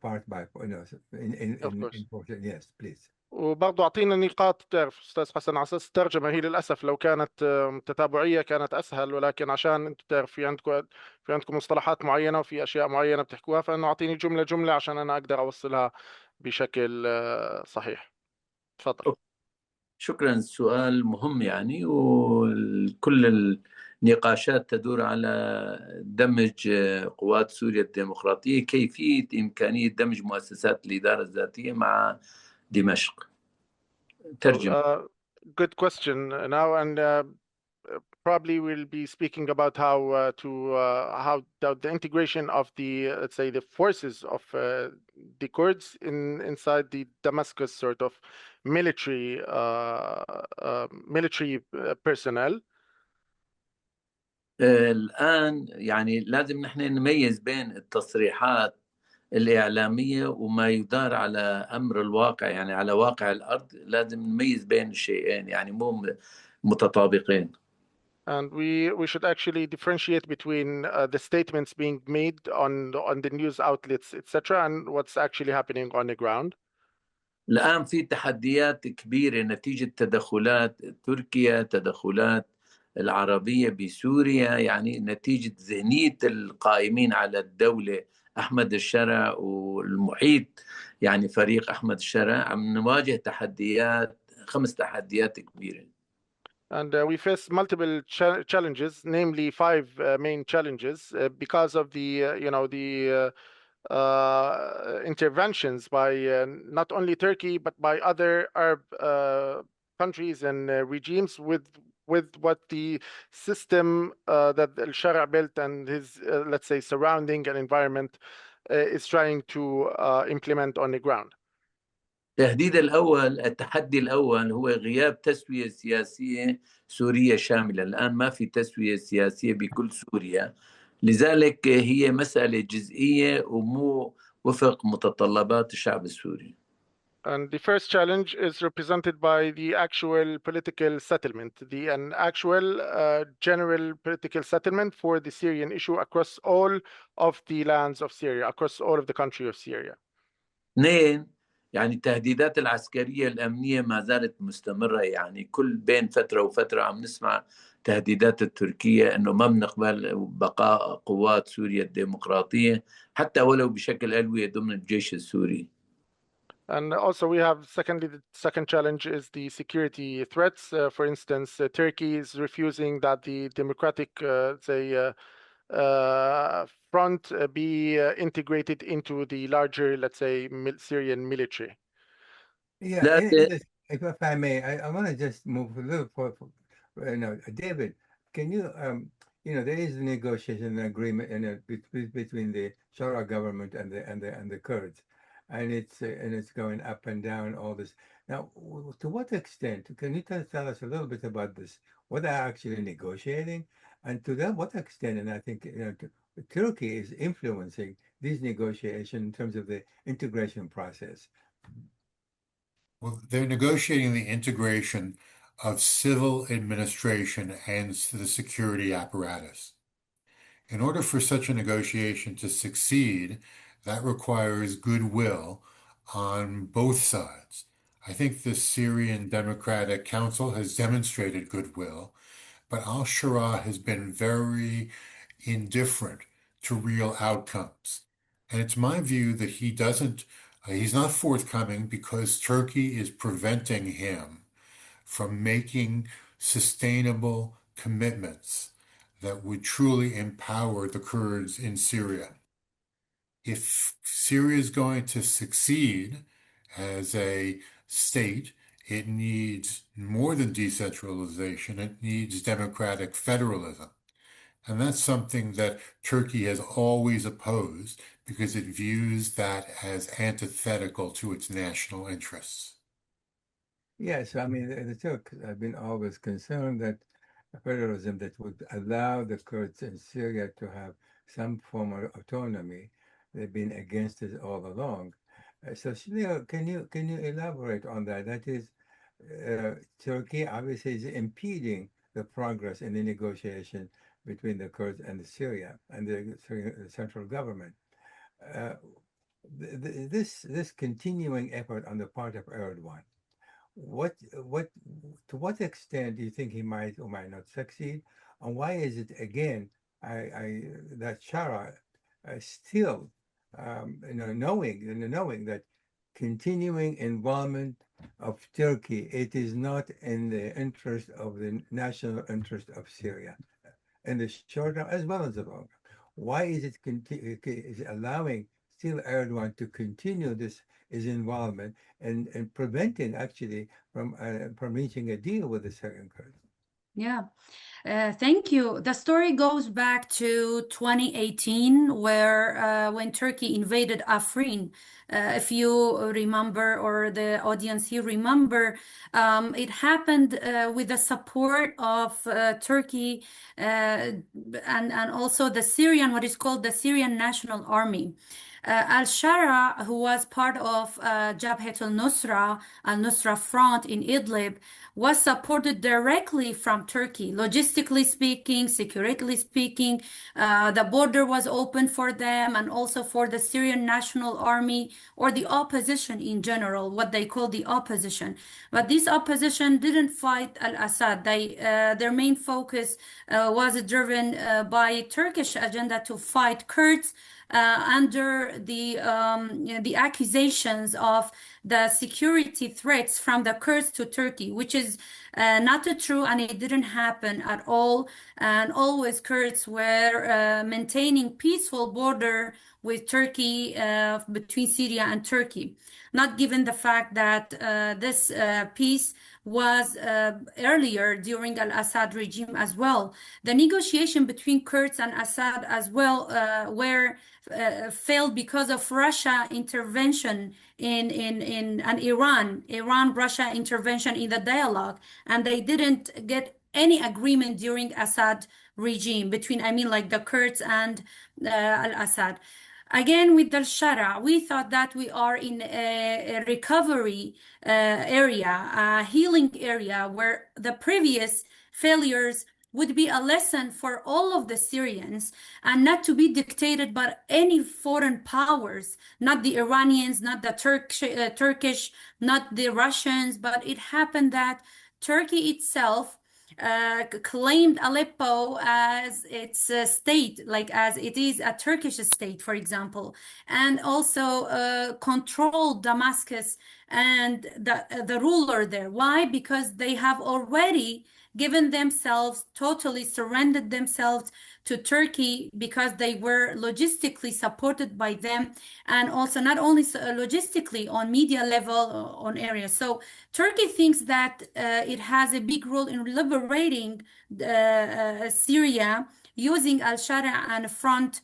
part by in portion. Yes, please. وبرضه أعطينا نقاط، بتعرف أستاذ حسن، على أساس الترجمة هي للأسف لو كانت تتابعية كانت أسهل، ولكن عشان أنت بتعرف في عندكم مصطلحات معينة وفي أشياء معينة بتحكوها، فإنه أعطيني جملة جملة عشان أنا أقدر أوصلها بشكل صحيح. تفضل. شكرا، السؤال مهم يعني، وكل النقاشات تدور على دمج قوات سوريا الديمقراطية، كيفية إمكانية دمج مؤسسات الإدارة الذاتية مع دمشق. ترجمة. Good question now, and probably we'll be speaking about how the integration of the let's say the forces of the Kurds inside the Damascus sort of military personnel. الآن يعني لازم نحن نميز بين التصريحات الإعلامية وما يدار على أمر الواقع، يعني على واقع الأرض لازم نميز بين الشيئين، يعني مو متطابقين. And we should actually differentiate between the statements being made on the news outlets, etc., and what's actually happening on the ground. الآن في تحديات كبيرة نتيجة تدخلات تركيا، تدخلات العربية بسوريا، يعني نتيجة ذهنية القائمين على الدولة أحمد الشرع والمحيط، يعني فريق أحمد الشرع عم نواجه تحديات 5 تحديات كبيرة. And we face multiple challenges, namely 5 main challenges, because of the interventions by not only Turkey but by other Arab countries and regimes with what the system that al-Shara built and his let's say surrounding and environment is trying to implement on the ground. التحدي الأول هو غياب تسوية سياسية سورية شاملة. الآن ما في تسوية سياسية بكل سوريا، لذلك هي مسألة جزئية ومو وفق متطلبات الشعب السوري. And the first challenge is represented by the actual political settlement, an actual general political settlement for the Syrian issue across all of the lands of Syria, across all of the country of Syria. 2 يعني التهديدات العسكرية الأمنية ما زالت مستمرة، يعني كل بين فترة وفترة عم نسمع تهديدات التركية أنه ما بنقبل بقاء قوات سوريا الديمقراطية حتى ولو بشكل ألوية ضمن الجيش السوري. And also we have, secondly, the second challenge is the security threats. For instance, Turkey is refusing that the democratic, front be integrated into the larger, let's say, Syrian military. Yeah, if I may, I want to just move a little forward. David, can you, there is a negotiation agreement between the Shara government and the Kurds, and it's going up and down all this. Now, to what extent can you tell us a little bit about this? What they're actually negotiating, and to what extent? And I think Turkey is influencing these negotiations in terms of the integration process. Well, they're negotiating the integration of civil administration and the security apparatus. In order for such a negotiation to succeed, that requires goodwill on both sides. I think the Syrian Democratic Council has demonstrated goodwill, but al-Shara has been very indifferent to real outcomes. And it's my view that he's not forthcoming because Turkey is preventing him from making sustainable commitments that would truly empower the Kurds in Syria. If Syria is going to succeed as a state, it needs more than decentralization. It needs democratic federalism. And that's something that Turkey has always opposed because it views that as antithetical to its national interests. Yes, I mean, the Turks have been always concerned that federalism that would allow the Kurds in Syria to have some form of autonomy. They've been against it all along. So, Shiler, can you elaborate on that? That is, Turkey obviously is impeding the progress in the negotiation between the Kurds and Syria and the Syrian central government. This continuing effort on the part of Erdogan, to what extent do you think he might or might not succeed, and why is it again that Shara still knowing that continuing involvement of Turkey, it is not in the interest of the national interest of Syria in the short term as well as the long term? Why is it allowing still Erdogan to continue his involvement and preventing actually from reaching a deal with the Syrian Kurds? Yeah. Thank you. The story goes back to 2018, where when Turkey invaded Afrin. If you remember, or the audience here remember, it happened with the support of Turkey and also the Syrian, what is called the Syrian National Army. Al-Shara, who was part of Jabhat al-Nusra, al-Nusra Front in Idlib, was supported directly from Turkey, logistically speaking, security speaking. The border was open for them and also for the Syrian National Army or the opposition in general, what they call the opposition. But this opposition didn't fight al-Assad. Their main focus was driven by Turkish agenda to fight Kurds under the accusations of the security threats from the Kurds to Turkey, which is not true, and it didn't happen at all. And always Kurds were maintaining peaceful border with Turkey, between Syria and Turkey. Not given the fact that this peace was earlier during al-Assad regime as well. The negotiation between Kurds and Assad as well were failed because of Russia intervention in and Iran Russia intervention in the dialogue, and they didn't get any agreement during Assad regime between, I mean, like the Kurds and al-Assad. Again, with al-Shara, we thought that we are in a recovery area, a healing area, where the previous failures would be a lesson for all of the Syrians and not to be dictated by any foreign powers, not the Iranians, not the Turkish, not the Russians, but it happened that Turkey itself claimed Aleppo as its state, like as it is a Turkish state, for example, and also controlled Damascus and the ruler there. Why? Because they have already given themselves, totally surrendered themselves to Turkey, because they were logistically supported by them, and also not only logistically on media level on areas. So Turkey thinks that it has a big role in liberating Syria using al-Shara and front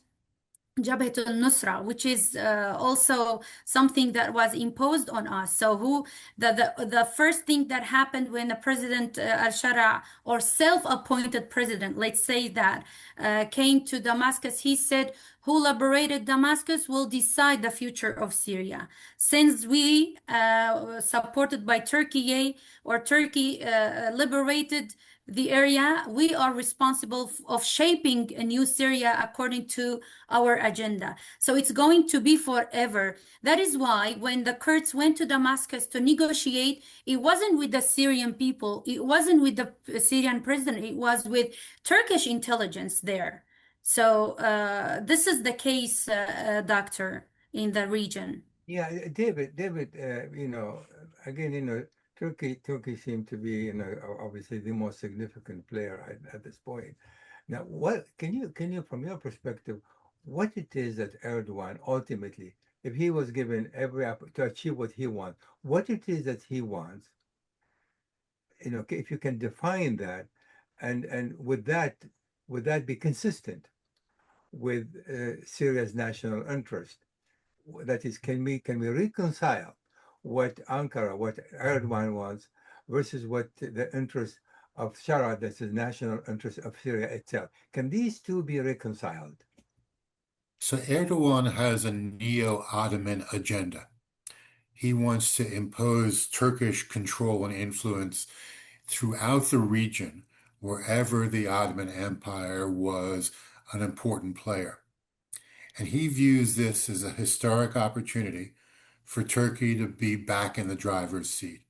Jabhat al-Nusra, which is also something that was imposed on us. So the first thing that happened when the President al-Shara, or self-appointed president, let's say that, came to Damascus, he said, who liberated Damascus will decide the future of Syria. Since we, supported by Turkey, or Turkey liberated the area, we are responsible of shaping a new Syria according to our agenda. So it's going to be forever. That is why when the Kurds went to Damascus to negotiate, it wasn't with the Syrian people, it wasn't with the Syrian president, it was with Turkish intelligence there. So this is the case, doctor, in the region. Yeah, David, you know, again, you know, Turkey seemed to be, you know, obviously the most significant player at this point. Now, what can you, from your perspective, what it is that Erdogan ultimately, if he was given to achieve what he wants, what it is that he wants, you know, if you can define that, and would that be consistent with Syria's national interest? That is, can we reconcile what Ankara, what Erdogan wants, versus what the interest of Shara, that's the national interest of Syria itself? Can these two be reconciled? So Erdogan has a neo-Ottoman agenda. He wants to impose Turkish control and influence throughout the region, wherever the Ottoman Empire was an important player. And he views this as a historic opportunity for Turkey to be back in the driver's seat.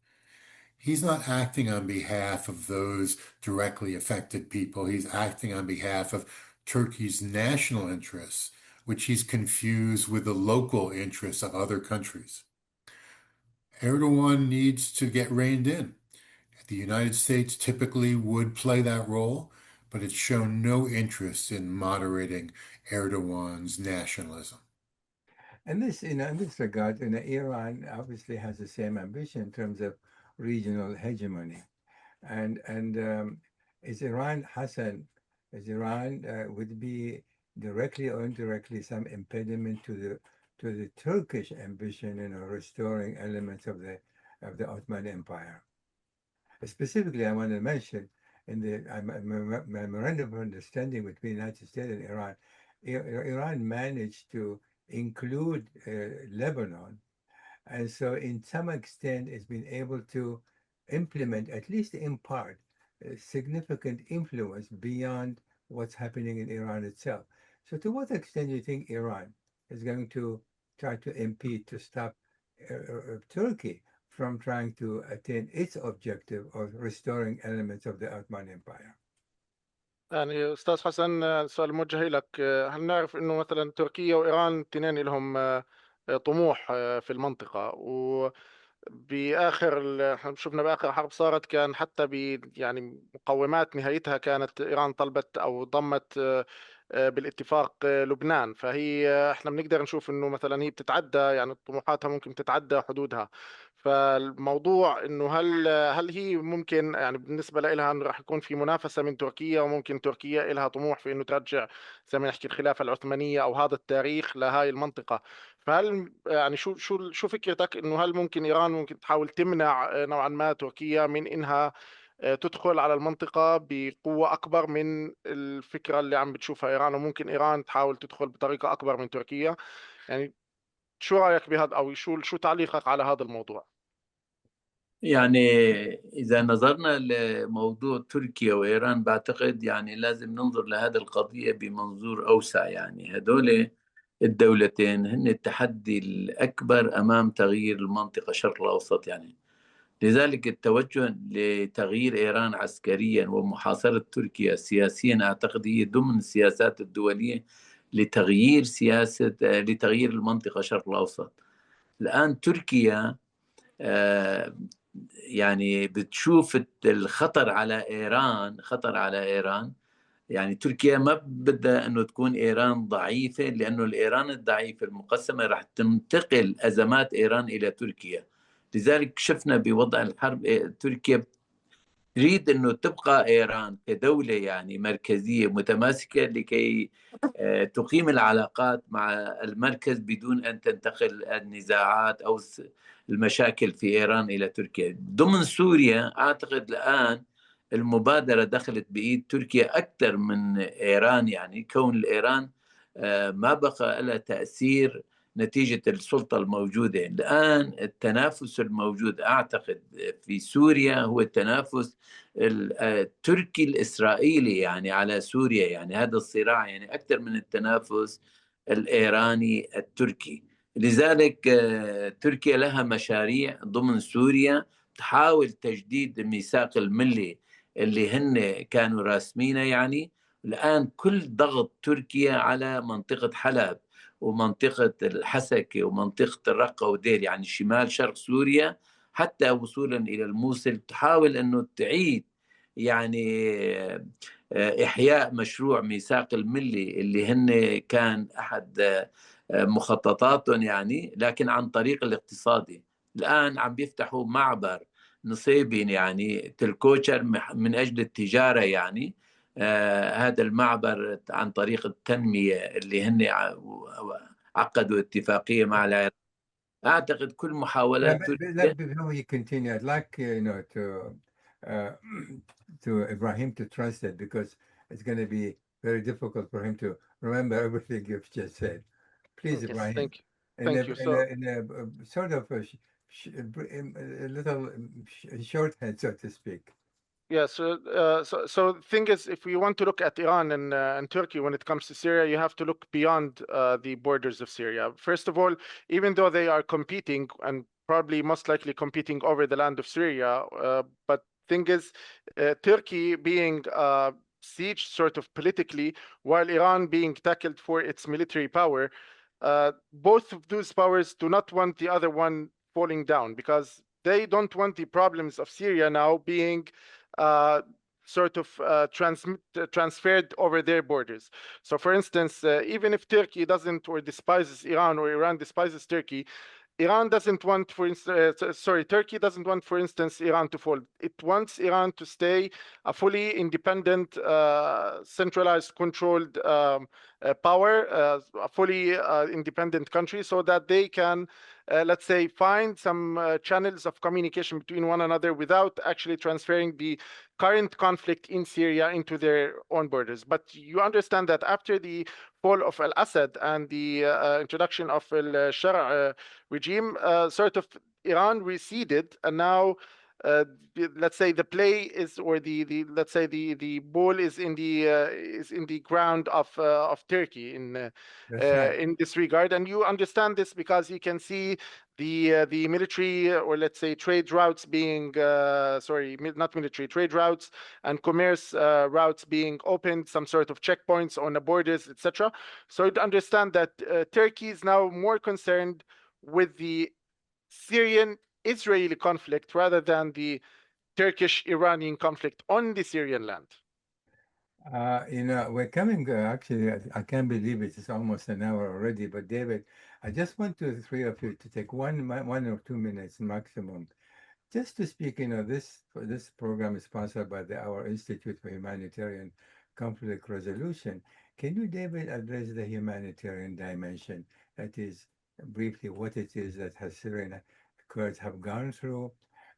He's not acting on behalf of those directly affected people. He's acting on behalf of Turkey's national interests, which he's confused with the local interests of other countries. Erdogan needs to get reined in. The United States typically would play that role, but it's shown no interest in moderating Erdogan's nationalism. And this, in this regard, Iran obviously has the same ambition in terms of regional hegemony, and is Iran, Hassan, is Iran would be directly or indirectly some impediment to the Turkish ambition in restoring elements of the Ottoman Empire. Specifically, I want to mention in the memorandum of understanding between the United States and Iran, Iran managed to include Lebanon, and so in some extent it's been able to implement, at least in part, significant influence beyond what's happening in Iran itself. So to what extent do you think Iran is going to try to impede, to stop Turkey from trying to attain its objective of restoring elements of the Ottoman Empire? يعني أستاذ حسن، السؤال موجه لك. هل نعرف إنه مثلا تركيا وإيران الاثنين لهم طموح في المنطقة، احنا شفنا باخر حرب صارت كان حتى يعني مقومات نهايتها كانت ايران طلبت او ضمت بالاتفاق لبنان. فهي احنا بنقدر نشوف انه مثلا هي بتتعدى، يعني طموحاتها ممكن تتعدى حدودها. فالموضوع انه هل هي ممكن، يعني بالنسبه لها راح يكون في منافسه من تركيا، وممكن تركيا لها طموح في انه ترجع زي ما نحكي الخلافه العثمانيه او هذا التاريخ لهاي المنطقه. فهل يعني شو فكرتك انه هل ممكن ايران ممكن تحاول تمنع نوعا ما تركيا من انها تدخل على المنطقة بقوة أكبر من الفكرة اللي عم بتشوفها إيران، وممكن إيران تحاول تدخل بطريقة أكبر من تركيا؟ يعني شو رأيك بهذا، أو شو تعليقك على هذا الموضوع؟ يعني إذا نظرنا لموضوع تركيا وإيران، بعتقد يعني لازم ننظر لهذه القضية بمنظور أوسع. يعني هدول الدولتين هن التحدي الأكبر أمام تغيير المنطقة الشرق الأوسط. يعني لذلك التوجه لتغيير إيران عسكريا ومحاصرة تركيا سياسيا أعتقد هي ضمن السياسات الدولية لتغيير المنطقة الشرق الأوسط. الآن تركيا يعني بتشوف الخطر على إيران. يعني تركيا ما بدها أنه تكون إيران ضعيفة، لأنه الإيران الضعيفة المقسمة رح تنتقل أزمات إيران إلى تركيا. لذلك شفنا بوضع الحرب تركيا تريد أنه تبقى إيران كدولة يعني مركزية متماسكة لكي تقيم العلاقات مع المركز بدون أن تنتقل النزاعات أو المشاكل في إيران إلى تركيا. ضمن سوريا أعتقد الآن المبادرة دخلت بإيد تركيا أكثر من إيران، يعني كون إيران ما بقى لها تأثير نتيجة السلطة الموجودة. الآن التنافس الموجود أعتقد في سوريا هو التنافس التركي الإسرائيلي يعني على سوريا. يعني هذا الصراع يعني أكثر من التنافس الإيراني التركي. لذلك تركيا لها مشاريع ضمن سوريا تحاول تجديد الميثاق الملي اللي هن كانوا راسمينه. يعني الآن كل ضغط تركيا على منطقة حلب ومنطقة الحسكة ومنطقة الرقة ودير، يعني شمال شرق سوريا حتى وصولا إلى الموصل، تحاول أنه تعيد يعني إحياء مشروع ميثاق الملي اللي هن كان أحد مخططاتهم، يعني لكن عن طريق الاقتصادي. الآن عم بيفتحوا معبر نصيبين يعني تلكوشر من أجل التجارة. يعني هذا المعبر عن طريق التنمية اللي هن عقدوا اتفاقية مع العراق. أعتقد كل محاولات before you continue, I'd like uh, to Ibrahim to translate, because it's going to be very difficult for him to remember everything you've just said. Please, Yes, Ibrahim. thank you. So, In a sort of a little shorthand, so to speak. yeah, so the thing is, if we want to look at Iran and Turkey when it comes to Syria, you have to look beyond the borders of Syria. First of all, even though they are competing and probably most likely competing over the land of Syria, but thing is, Turkey being sieged sort of politically, while Iran being tackled for its military power, both of those powers do not want the other one falling down, because they don't want the problems of Syria now being sort of transferred over their borders. So for instance, even if Turkey doesn't or despises Iran, or Iran despises Turkey, Iran doesn't want, for instance, Turkey doesn't want, for instance, Iran to fall. It wants Iran to stay a fully independent, centralized, controlled power, a fully independent country, so that they can, let's say, find some channels of communication between one another without actually transferring the current conflict in Syria into their own borders. But you understand that after the fall of al-Assad and the introduction of al-Shara regime, sort of Iran receded, and now let's say the play is, or let's say the ball is in the ground of Turkey in this regard. And you understand this because you can see the military, or let's say trade routes being not military, trade routes and commerce routes being opened, some sort of checkpoints on the borders, etc. So you understand that Turkey is now more concerned with the Syrian-Israeli conflict rather than the Turkish-Iranian conflict on the Syrian land. We're coming, actually, I can't believe it. It's almost an hour already. But David, I just want the three of you to take one or 2 minutes maximum, just to speak. This program is sponsored by our Institute for Humanitarian Conflict Resolution. Can you, David, address the humanitarian dimension? That is, briefly, what it is that Syrian Kurds have gone through,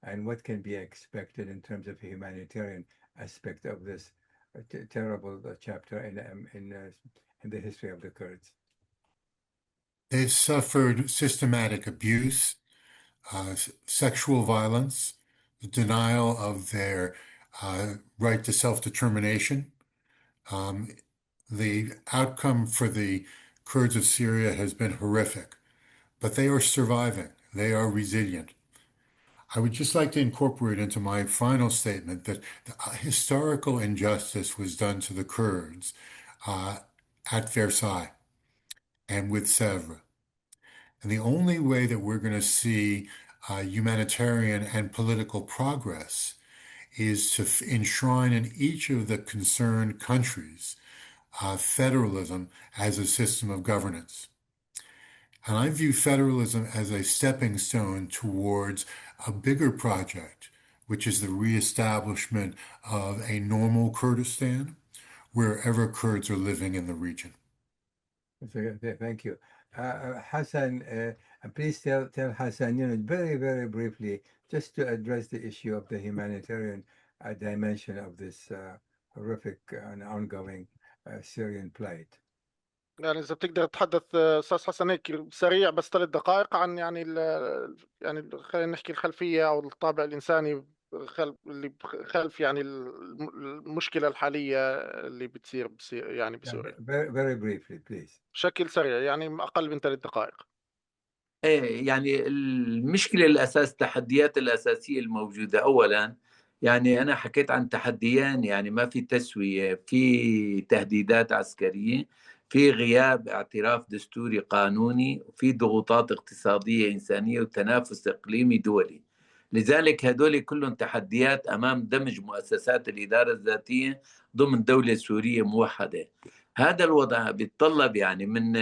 and what can be expected in terms of humanitarian aspect of this terrible chapter in the history of the Kurds. They've suffered systematic abuse, sexual violence, the denial of their right to self-determination. The outcome for the Kurds of Syria has been horrific, but they are surviving. They are resilient. I would just like to incorporate into my final statement that historical injustice was done to the Kurds at Versailles and with Sèvres. And the only way that we're going to see humanitarian and political progress is to enshrine in each of the concerned countries federalism as a system of governance. And I view federalism as a stepping stone towards a bigger project, which is the reestablishment of a normal Kurdistan wherever Kurds are living in the region. Thank you. Hassan, please tell Hassan, very, very briefly, just to address the issue of the humanitarian dimension of this horrific and ongoing Syrian plight. يعني إذا بتقدر تحدث أستاذ حسن هيك سريع بس 3 دقائق عن يعني خلينا نحكي الخلفية أو الطابع الإنساني اللي خلف يعني المشكلة الحالية اللي بتصير يعني بسوريا. Very briefly, please. بشكل سريع يعني أقل من 3 دقائق. يعني المشكلة التحديات الأساسية الموجودة أولا، يعني أنا حكيت عن تحديين، يعني ما في تسوية، في تهديدات عسكرية، في غياب اعتراف دستوري قانوني، وفي ضغوطات اقتصادية إنسانية وتنافس إقليمي دولي. لذلك هدول كلهم تحديات أمام دمج مؤسسات الإدارة الذاتية ضمن دولة سورية موحدة. هذا الوضع بيتطلب يعني من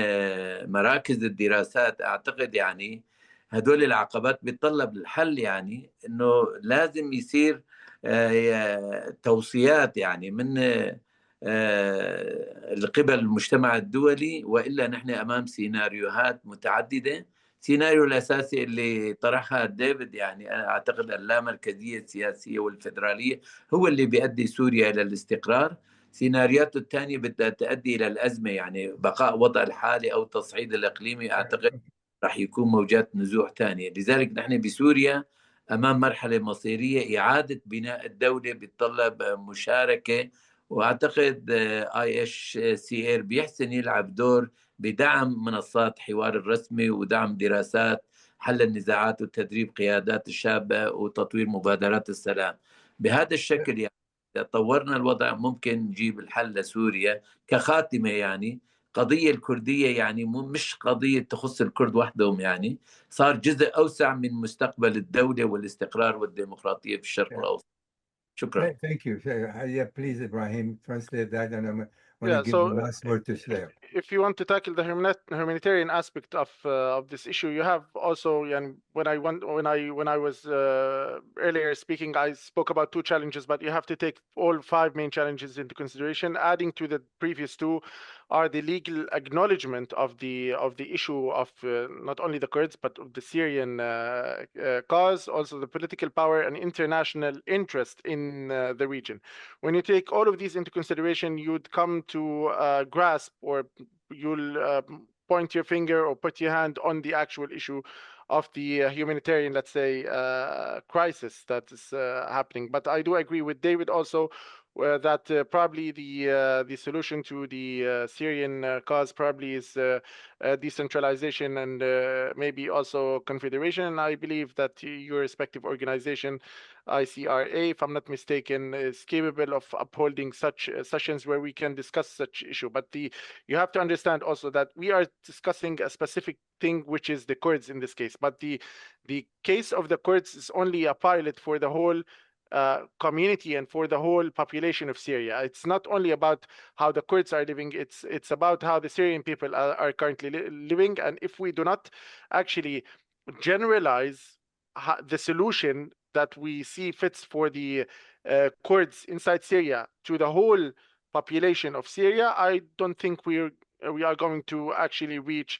مراكز الدراسات، أعتقد يعني هدول العقبات بيتطلب الحل، يعني إنه لازم يصير توصيات يعني من قبل المجتمع الدولي، وإلا نحن أمام سيناريوهات متعددة. السيناريو الأساسي اللي طرحها ديفيد، يعني أنا أعتقد اللامركزية السياسية والفيدرالية هو اللي بيؤدي سوريا إلى الاستقرار. سيناريوهاته الثانية بدها تؤدي إلى الأزمة، يعني بقاء وضع الحالي أو التصعيد الإقليمي، أعتقد راح يكون موجات نزوح ثانية. لذلك نحن بسوريا أمام مرحلة مصيرية، إعادة بناء الدولة بتطلب مشاركة، وأعتقد IHCR بيحسن يلعب دور بدعم منصات حوار الرسمي ودعم دراسات حل النزاعات وتدريب قيادات الشابة وتطوير مبادرات السلام. بهذا الشكل يعني إذا طورنا الوضع ممكن نجيب الحل لسوريا. كخاتمة يعني قضية الكردية يعني مش قضية تخص الكرد وحدهم، يعني صار جزء أوسع من مستقبل الدولة والاستقرار والديمقراطية في الشرق الأوسط. شكرا. Thank you. Yeah, please, Ibrahim, translate that, and I'm going to give the last word to Shiler. if you want to tackle the humanitarian aspect of this issue, you have also, and when I was earlier speaking, I spoke about two challenges, but you have to take all five main challenges into consideration. Adding to the previous two are the legal acknowledgement of the issue of not only the Kurds but of the Syrian cause, also the political power and international interest in the region. When you take all of these into consideration, you'd come to grasp, or you'll point your finger or put your hand on the actual issue of the humanitarian, let's say, crisis that is happening. But I do agree with David also that probably the solution to the Syrian cause probably is decentralization and maybe also confederation. I believe that your respective organization, ICRA, if I'm not mistaken, is capable of upholding such sessions where we can discuss such issue. But you have to understand also that we are discussing a specific thing, which is the Kurds in this case. But the case of the Kurds is only a pilot for the whole community and for the whole population of Syria. It's not only about how the Kurds are living, it's about how the Syrian people are currently living. And if we do not actually generalize the solution that we see fits for the Kurds inside Syria to the whole population of Syria, I don't think we are going to actually reach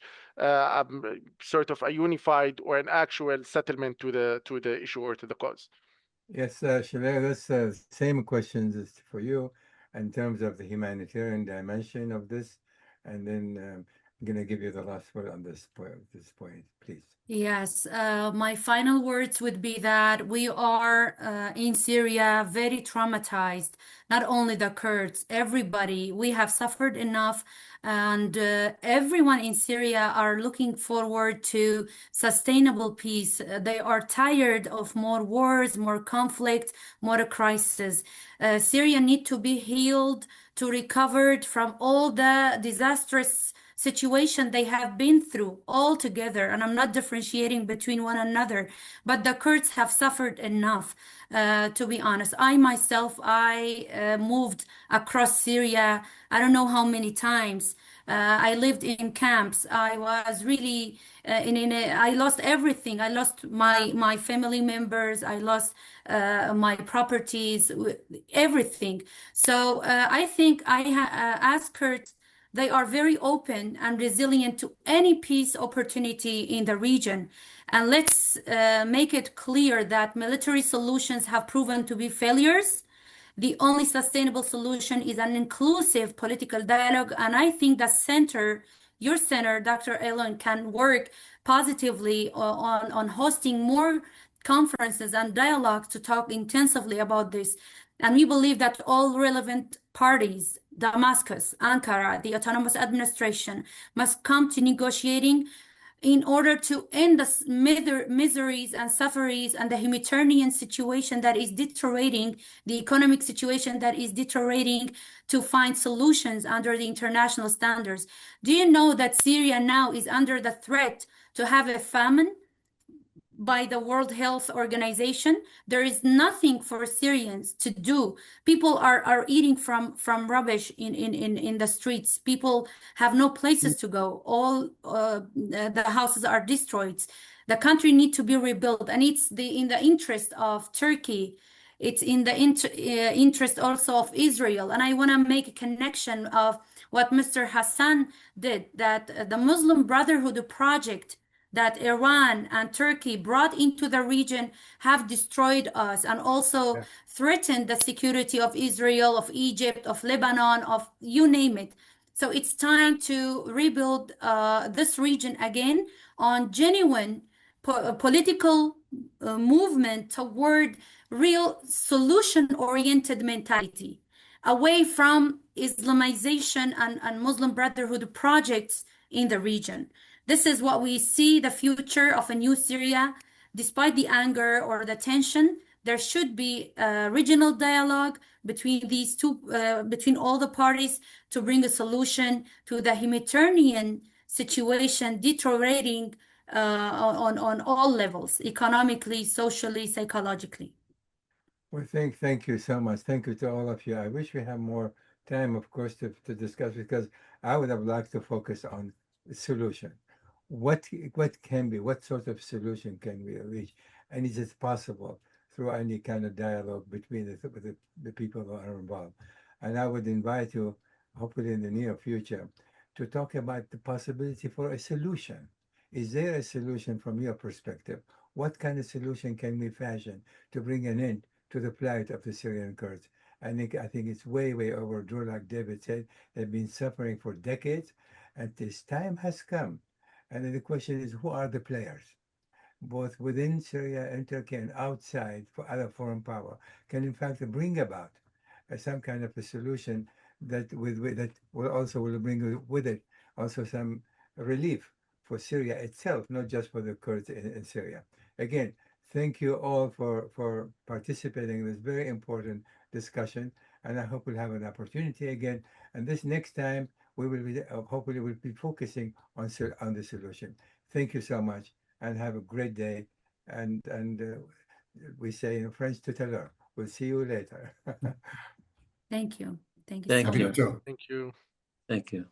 sort of a unified or an actual settlement to the issue or to the cause. Yes, Shiler, those same questions is for you in terms of the humanitarian dimension of this, and then I'm going to give you the last word on this point, please. Yes, my final words would be that we are in Syria very traumatized. Not only the Kurds, everybody. We have suffered enough, and everyone in Syria are looking forward to sustainable peace. They are tired of more wars, more conflict, more crisis. Syria need to be healed, to recovered from all the disastrous situation they have been through all together, and I'm not differentiating between one another, but the Kurds have suffered enough. To be honest, I myself, moved across Syria, I don't know how many times. I lived in camps. I was really I lost everything. I lost my family members. I lost my properties, everything. So I think as Kurds, they are very open and resilient to any peace opportunity in the region. And let's make it clear that military solutions have proven to be failures. The only sustainable solution is an inclusive political dialogue. And I think that your center, Dr. Elon, can work positively on hosting more conferences and dialogues to talk intensively about this. And we believe that all relevant parties, Damascus, Ankara, the autonomous administration, must come to negotiating in order to end the miseries and sufferings and the humanitarian situation that is deteriorating, the economic situation that is deteriorating, to find solutions under the international standards. Do you know that Syria now is under the threat to have a famine by the World Health Organization? There is nothing for Syrians to do. People are eating from rubbish in the streets. People have no places to go. All the houses are destroyed. The country needs to be rebuilt, and it's in the interest of Turkey. It's in the interest also of Israel. And I want to make a connection of what Mr. Hassan did, that the Muslim Brotherhood project that Iran and Turkey brought into the region have destroyed us and also threatened the security of Israel, of Egypt, of Lebanon, of you name it. So it's time to rebuild this region again on genuine political movement toward real solution-oriented mentality, away from Islamization and Muslim Brotherhood projects in the region. This is what we see the future of a new Syria. Despite the anger or the tension, there should be a regional dialogue between these two, between all the parties, to bring a solution to the humanitarian situation deteriorating on all levels, economically, socially, psychologically. Well, thank you so much. Thank you to all of you. I wish we had more time, of course, to discuss, because I would have liked to focus on the solution. What sort of solution can we reach? And is it possible through any kind of dialogue between the people who are involved? And I would invite you, hopefully in the near future, to talk about the possibility for a solution. Is there a solution from your perspective? What kind of solution can we fashion to bring an end to the plight of the Syrian Kurds? I think it's way, way overdue. Like David said, they've been suffering for decades, and this time has come. And then the question is, who are the players, both within Syria and Turkey and outside for other foreign power, can in fact bring about some kind of a solution that will bring with it also some relief for Syria itself, not just for the Kurds in Syria. Again, thank you all for participating in this very important discussion, and I hope we'll have an opportunity again. And this next time, we will be hopefully we'll be focusing on the solution. Thank you so much, and have a great day. And we say in French, tout à l'heure. We'll see you later. Thank you. Thank you Thank so you. much. So. Thank you. Thank you.